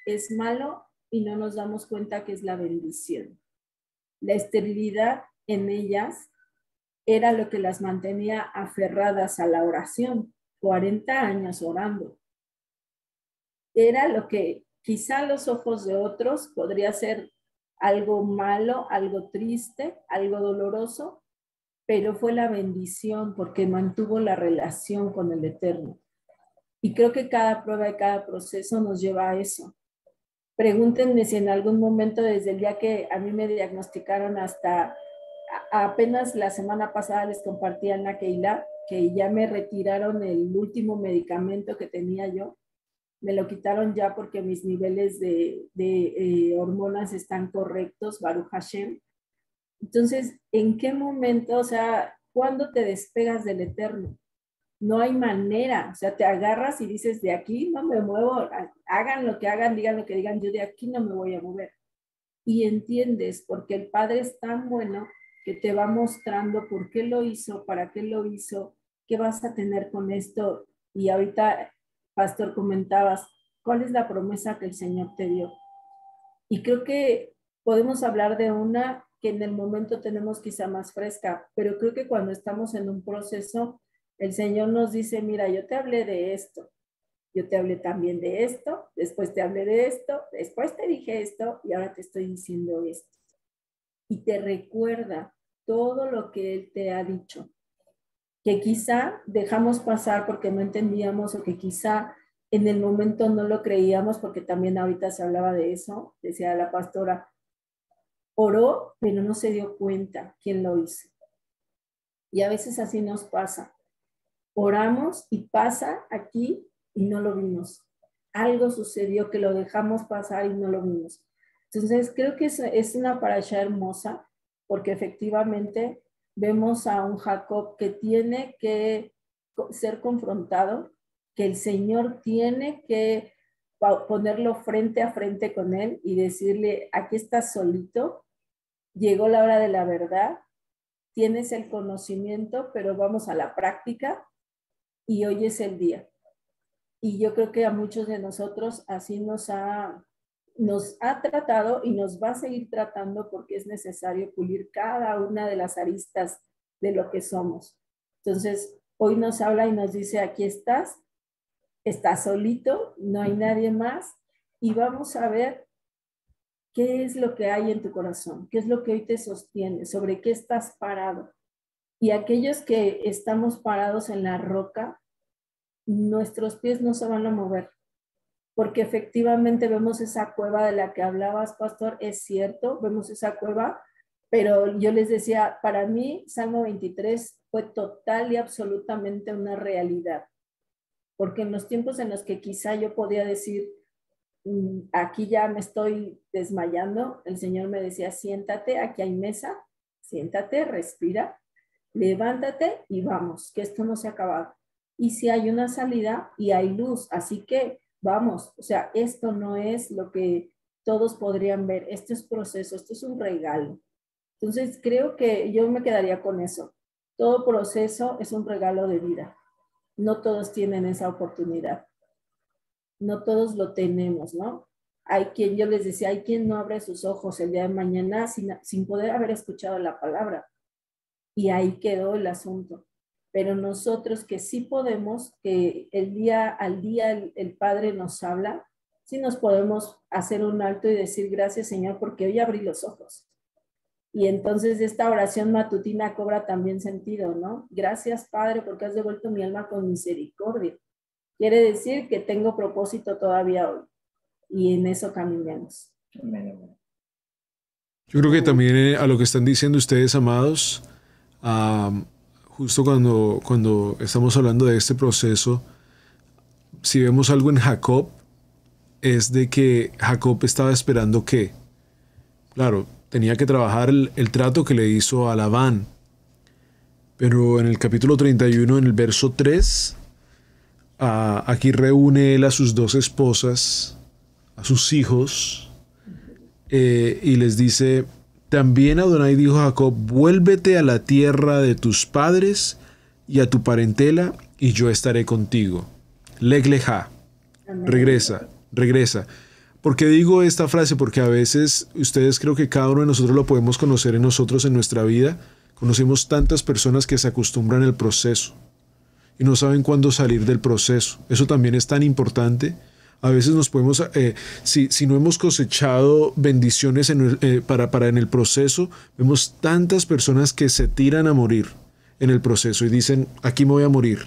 es malo y no nos damos cuenta que es la bendición. La esterilidad en ellas era lo que las mantenía aferradas a la oración, 40 años orando. Era lo que quizá a los ojos de otros podría ser algo malo, algo triste, algo doloroso, pero fue la bendición porque mantuvo la relación con el Eterno. Y creo que cada prueba y cada proceso nos lleva a eso. Pregúntenme si en algún momento, desde el día que a mí me diagnosticaron hasta apenas la semana pasada, les compartí en la Keilah que ya me retiraron el último medicamento que tenía yo. Me lo quitaron ya porque mis niveles de hormonas están correctos, Baruch Hashem. Entonces, ¿en qué momento, o sea, cuándo te despegas del Eterno? No hay manera, o sea, te agarras y dices, de aquí no me muevo, hagan lo que hagan, digan lo que digan, yo de aquí no me voy a mover. Y entiendes, porque el Padre es tan bueno que te va mostrando por qué lo hizo, para qué lo hizo, qué vas a tener con esto. Y ahorita, Pastor, comentabas, ¿cuál es la promesa que el Señor te dio? Y creo que podemos hablar de una que en el momento tenemos quizá más fresca, pero creo que cuando estamos en un proceso, el Señor nos dice, mira, yo te hablé de esto, yo te hablé también de esto, después te hablé de esto, después te dije esto y ahora te estoy diciendo esto. Y te recuerda todo lo que Él te ha dicho, que quizá dejamos pasar porque no entendíamos o que quizá en el momento no lo creíamos, porque también ahorita se hablaba de eso, decía la pastora, oró, pero no se dio cuenta quién lo hizo. Y a veces así nos pasa. Oramos y pasa aquí y no lo vimos. Algo sucedió que lo dejamos pasar y no lo vimos. Entonces creo que es una parasha hermosa porque efectivamente vemos a un Jacob que tiene que ser confrontado, que el Señor tiene que ponerlo frente a frente con él y decirle, aquí estás solito, llegó la hora de la verdad, tienes el conocimiento, pero vamos a la práctica y hoy es el día. Y yo creo que a muchos de nosotros así nos ha tratado y nos va a seguir tratando porque es necesario pulir cada una de las aristas de lo que somos. Entonces, hoy nos habla y nos dice, aquí estás solito, no hay nadie más y vamos a ver qué es lo que hay en tu corazón, qué es lo que hoy te sostiene, sobre qué estás parado. Y aquellos que estamos parados en la roca, nuestros pies no se van a mover, porque efectivamente vemos esa cueva de la que hablabas, Pastor, es cierto, vemos esa cueva, pero yo les decía, para mí, Salmo 23 fue total y absolutamente una realidad, porque en los tiempos en los que quizá yo podía decir, aquí ya me estoy desmayando, el Señor me decía, siéntate, aquí hay mesa, siéntate, respira, levántate y vamos, que esto no se ha acabado. Y si hay una salida y hay luz, así que vamos, o sea, esto no es lo que todos podrían ver, esto es proceso, esto es un regalo. Entonces creo que yo me quedaría con eso. Todo proceso es un regalo de vida. No todos tienen esa oportunidad. No todos lo tenemos, ¿no? Hay quien, yo les decía, hay quien no abre sus ojos el día de mañana sin poder haber escuchado la palabra. Y ahí quedó el asunto. Pero nosotros que sí podemos, que el día al día el Padre nos habla, sí nos podemos hacer un alto y decir gracias, Señor, porque hoy abrí los ojos. Y entonces esta oración matutina cobra también sentido, ¿no? Gracias, Padre, porque has devuelto mi alma con misericordia. Quiere decir que tengo propósito todavía hoy. Y en eso caminemos. Yo creo que también a lo que están diciendo ustedes, amados, justo cuando estamos hablando de este proceso, si vemos algo en Jacob, es de que Jacob estaba esperando que, claro, tenía que trabajar el trato que le hizo a Labán. Pero en el capítulo 31, en el verso 3, aquí reúne él a sus 2 esposas, a sus hijos, y les dice: también Adonai dijo a Jacob: vuélvete a la tierra de tus padres y a tu parentela, y yo estaré contigo. Leg leja, regresa. ¿Por qué digo esta frase? Porque a veces ustedes, creo que cada uno de nosotros lo podemos conocer en nosotros, en nuestra vida. Conocemos tantas personas que se acostumbran al proceso y no saben cuándo salir del proceso. Eso también es tan importante. A veces nos podemos, si no hemos cosechado bendiciones para en el proceso, vemos tantas personas que se tiran a morir en el proceso y dicen: aquí me voy a morir.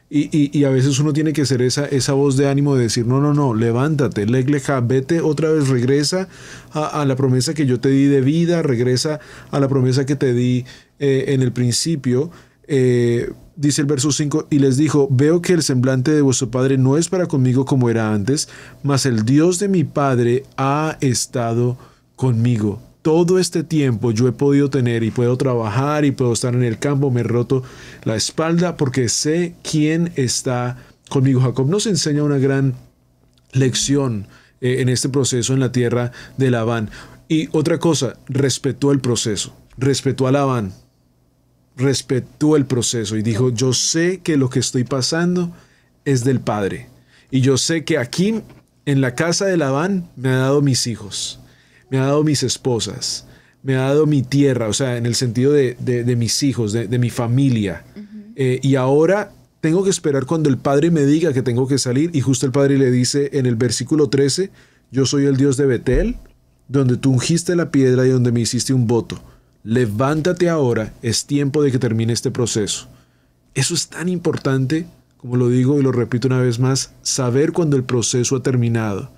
Y a veces uno tiene que ser esa voz de ánimo de decir: no, levántate, legleja, vete otra vez, regresa a la promesa que yo te di de vida, regresa a la promesa que te di en el principio. Dice el verso 5: y les dijo: veo que el semblante de vuestro padre no es para conmigo como era antes, mas el Dios de mi padre ha estado conmigo. Todo este tiempo yo he podido tener y puedo trabajar y puedo estar en el campo, me he roto la espalda porque sé quién está conmigo. Jacob nos enseña una gran lección en este proceso en la tierra de Labán. Y otra cosa, respetó el proceso, respetó a Labán, respetó el proceso y dijo: yo sé que lo que estoy pasando es del Padre. Y yo sé que aquí en la casa de Labán me ha dado mis hijos, me ha dado mis esposas, me ha dado mi tierra, o sea, en el sentido de mis hijos, de mi familia. Y ahora tengo que esperar cuando el Padre me diga que tengo que salir. Y justo el Padre le dice en el versículo 13: yo soy el Dios de Betel, donde tú ungiste la piedra y donde me hiciste un voto. Levántate ahora, es tiempo de que termine este proceso. Eso es tan importante, como lo digo y lo repito una vez más, saber cuando el proceso ha terminado.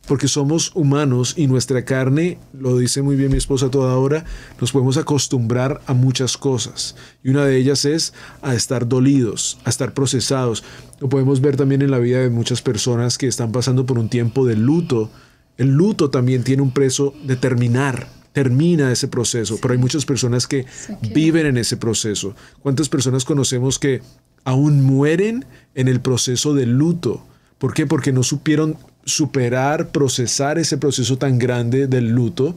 Porque somos humanos y nuestra carne, lo dice muy bien mi esposa toda hora, nos podemos acostumbrar a muchas cosas. Y una de ellas es a estar dolidos, a estar procesados. Lo podemos ver también en la vida de muchas personas que están pasando por un tiempo de luto. El luto también tiene un precio de terminar. Termina ese proceso, pero hay muchas personas que viven en ese proceso. ¿Cuántas personas conocemos que aún mueren en el proceso de luto? ¿Por qué? Porque no supieron superar, procesar ese proceso tan grande del luto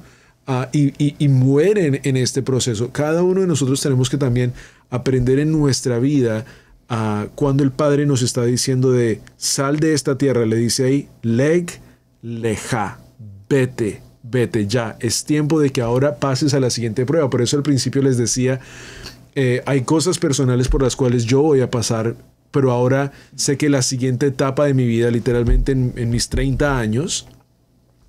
y mueren en este proceso. Cada uno de nosotros tenemos que también aprender en nuestra vida cuando el Padre nos está diciendo de sal de esta tierra, le dice ahí, leg leja, vete ya, es tiempo de que ahora pases a la siguiente prueba. Por eso al principio les decía, hay cosas personales por las cuales yo voy a pasar, pero ahora sé que la siguiente etapa de mi vida, literalmente en mis 30 años,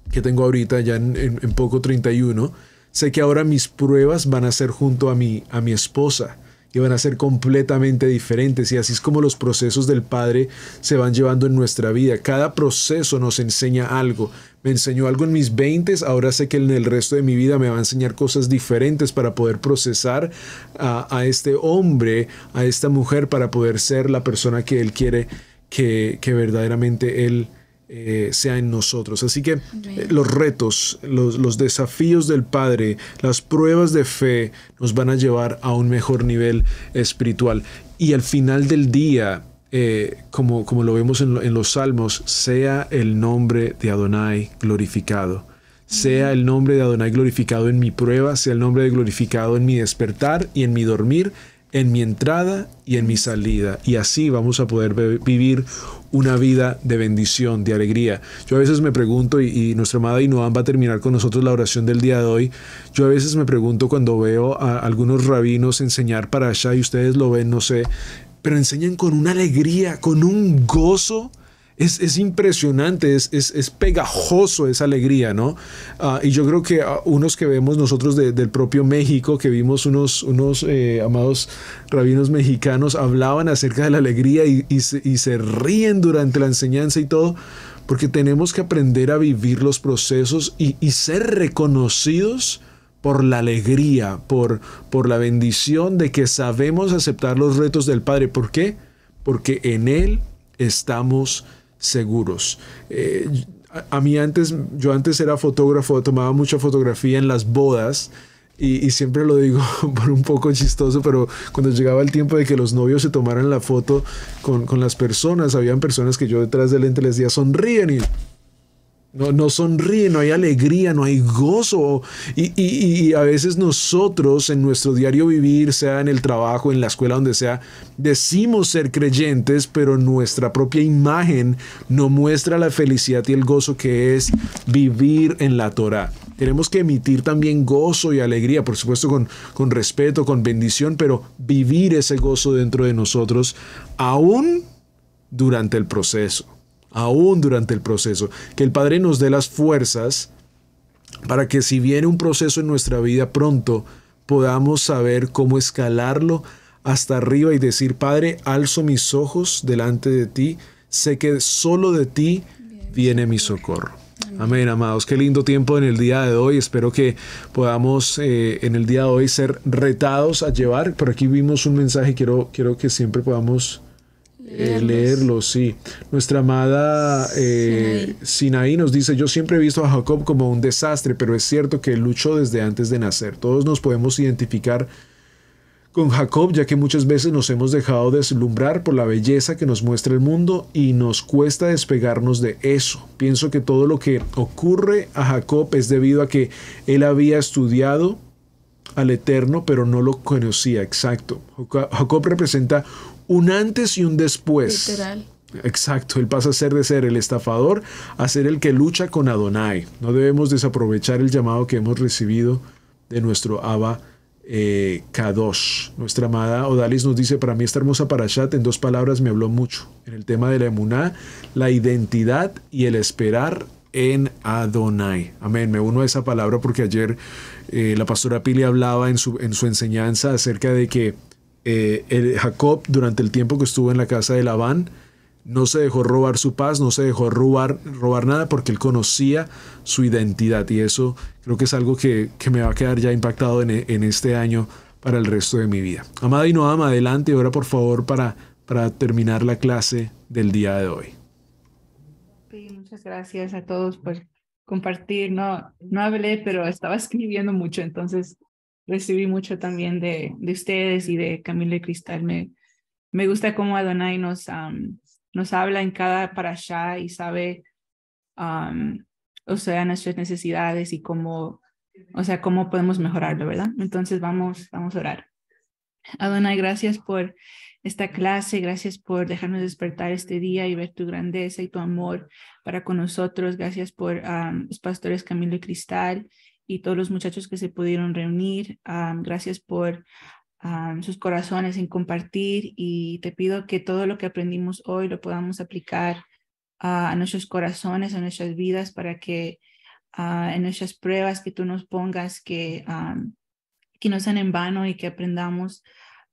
que tengo ahorita ya en poco 31, sé que ahora mis pruebas van a ser junto a mi esposa, que van a ser completamente diferentes, y así es como los procesos del Padre se van llevando en nuestra vida. Cada proceso nos enseña algo. Me enseñó algo en mis 20, ahora sé que en el resto de mi vida me va a enseñar cosas diferentes para poder procesar a este hombre, a esta mujer, para poder ser la persona que Él quiere que verdaderamente Él sea en nosotros. Así que los retos, los desafíos del Padre, las pruebas de fe nos van a llevar a un mejor nivel espiritual. Y al final del día, como lo vemos en los Salmos, sea el nombre de Adonai glorificado. Sea el nombre de Adonai glorificado en mi prueba, sea el nombre de glorificado en mi despertar y en mi dormir, en mi entrada y en mi salida. Y así vamos a poder vivir una vida de bendición, de alegría. Yo a veces me pregunto, y nuestra amada Inoam va a terminar con nosotros la oración del día de hoy, yo a veces me pregunto cuando veo a algunos rabinos enseñar para allá, y ustedes lo ven, no sé, pero enseñan con una alegría, con un gozo. Es impresionante, es pegajoso esa alegría, ¿no? Y yo creo que unos que vemos nosotros del propio México, que vimos unos amados rabinos mexicanos, hablaban acerca de la alegría y se ríen durante la enseñanza y todo, porque tenemos que aprender a vivir los procesos y ser reconocidos por la alegría, por la bendición de que sabemos aceptar los retos del Padre. ¿Por qué? Porque en Él estamos seguros. a mí yo antes era fotógrafo, tomaba mucha fotografía en las bodas. Y siempre lo digo por un poco chistoso, pero cuando llegaba el tiempo de que los novios se tomaran la foto con las personas, habían personas que yo detrás del lente les decía, sonríen, y no sonríen, no hay alegría, no hay gozo. Y a veces nosotros en nuestro diario vivir, sea en el trabajo, en la escuela, donde sea, decimos ser creyentes, pero nuestra propia imagen no muestra la felicidad y el gozo que es vivir en la Torá. Tenemos que emitir también gozo y alegría, por supuesto con respeto, con bendición, pero vivir ese gozo dentro de nosotros, aún durante el proceso. Aún durante el proceso. Que el Padre nos dé las fuerzas para que si viene un proceso en nuestra vida pronto, podamos saber cómo escalarlo hasta arriba y decir, Padre, alzo mis ojos delante de ti, sé que solo de ti viene mi socorro. Amén, amados. Qué lindo tiempo en el día de hoy. Espero que podamos en el día de hoy ser retados a llevar. Por aquí vimos un mensaje, quiero que siempre podamos leerlo, sí. Nuestra amada Sinaí nos dice, yo siempre he visto a Jacob como un desastre, pero es cierto que él luchó desde antes de nacer. Todos nos podemos identificar con Jacob, ya que muchas veces nos hemos dejado deslumbrar por la belleza que nos muestra el mundo y nos cuesta despegarnos de eso. Pienso que todo lo que ocurre a Jacob es debido a que él había estudiado al Eterno, pero no lo conocía. Exacto. Jacob representa un antes y un después. Literal. Exacto, él pasa de ser el estafador a ser el que lucha con Adonai. No debemos desaprovechar el llamado que hemos recibido de nuestro Abba Kadosh. Nuestra amada Odalis nos dice, para mí esta hermosa parashat en 2 palabras me habló mucho. En el tema de la emuná, la identidad y el esperar en Adonai. Amén, me uno a esa palabra porque ayer la pastora Pili hablaba en su enseñanza acerca de que Jacob, durante el tiempo que estuvo en la casa de Labán, no se dejó robar su paz, no se dejó robar nada porque él conocía su identidad, y eso creo que es algo que me va a quedar ya impactado en este año para el resto de mi vida. Amada Inoam, adelante, ora por favor para terminar la clase del día de hoy. Sí, muchas gracias a todos por compartir. No hablé, pero estaba escribiendo mucho, entonces recibí mucho también de ustedes y de Camila y Cristal. Me gusta cómo Adonai nos habla en cada parashá y sabe, nuestras necesidades y cómo podemos mejorarlo, ¿verdad? Entonces vamos a orar. Adonai, gracias por esta clase, gracias por dejarnos despertar este día y ver tu grandeza y tu amor para con nosotros. Gracias por los pastores Camilo y Cristal y todos los muchachos que se pudieron reunir. Gracias por sus corazones en compartir, y te pido que todo lo que aprendimos hoy lo podamos aplicar a nuestros corazones, a nuestras vidas, para que en nuestras pruebas que tú nos pongas, que no sean en vano, y que aprendamos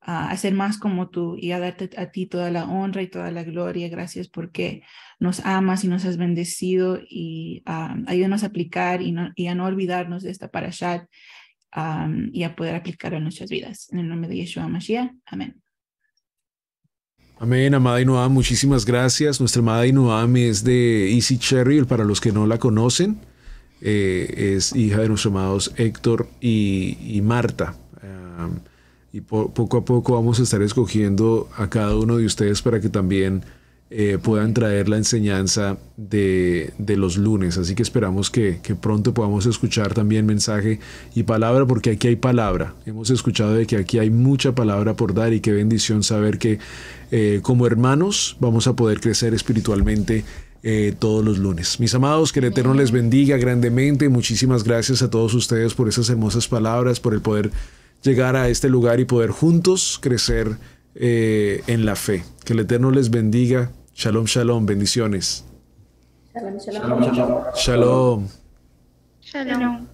a ser más como tú y a darte a ti toda la honra y toda la gloria. Gracias porque nos amas y nos has bendecido, y ayúdanos a aplicar y a no olvidarnos de esta parashat, y a poder aplicar a nuestras vidas. En el nombre de Yeshua Mashiach. Amén. Amén, amada Inoam, muchísimas gracias. Nuestra amada Inoam es de Easy Cherry, para los que no la conocen. Es hija de nuestros amados Héctor y Marta. Y poco a poco vamos a estar escogiendo a cada uno de ustedes para que también puedan traer la enseñanza de los lunes. Así que esperamos que pronto podamos escuchar también mensaje y palabra, porque aquí hay palabra. Hemos escuchado de que aquí hay mucha palabra por dar, y qué bendición saber que como hermanos vamos a poder crecer espiritualmente todos los lunes. Mis amados, que el Eterno les bendiga grandemente. Muchísimas gracias a todos ustedes por esas hermosas palabras, por el poder llegar a este lugar y poder juntos crecer en la fe. Que el Eterno les bendiga. Shalom, shalom, bendiciones. Shalom, shalom. Shalom. Shalom.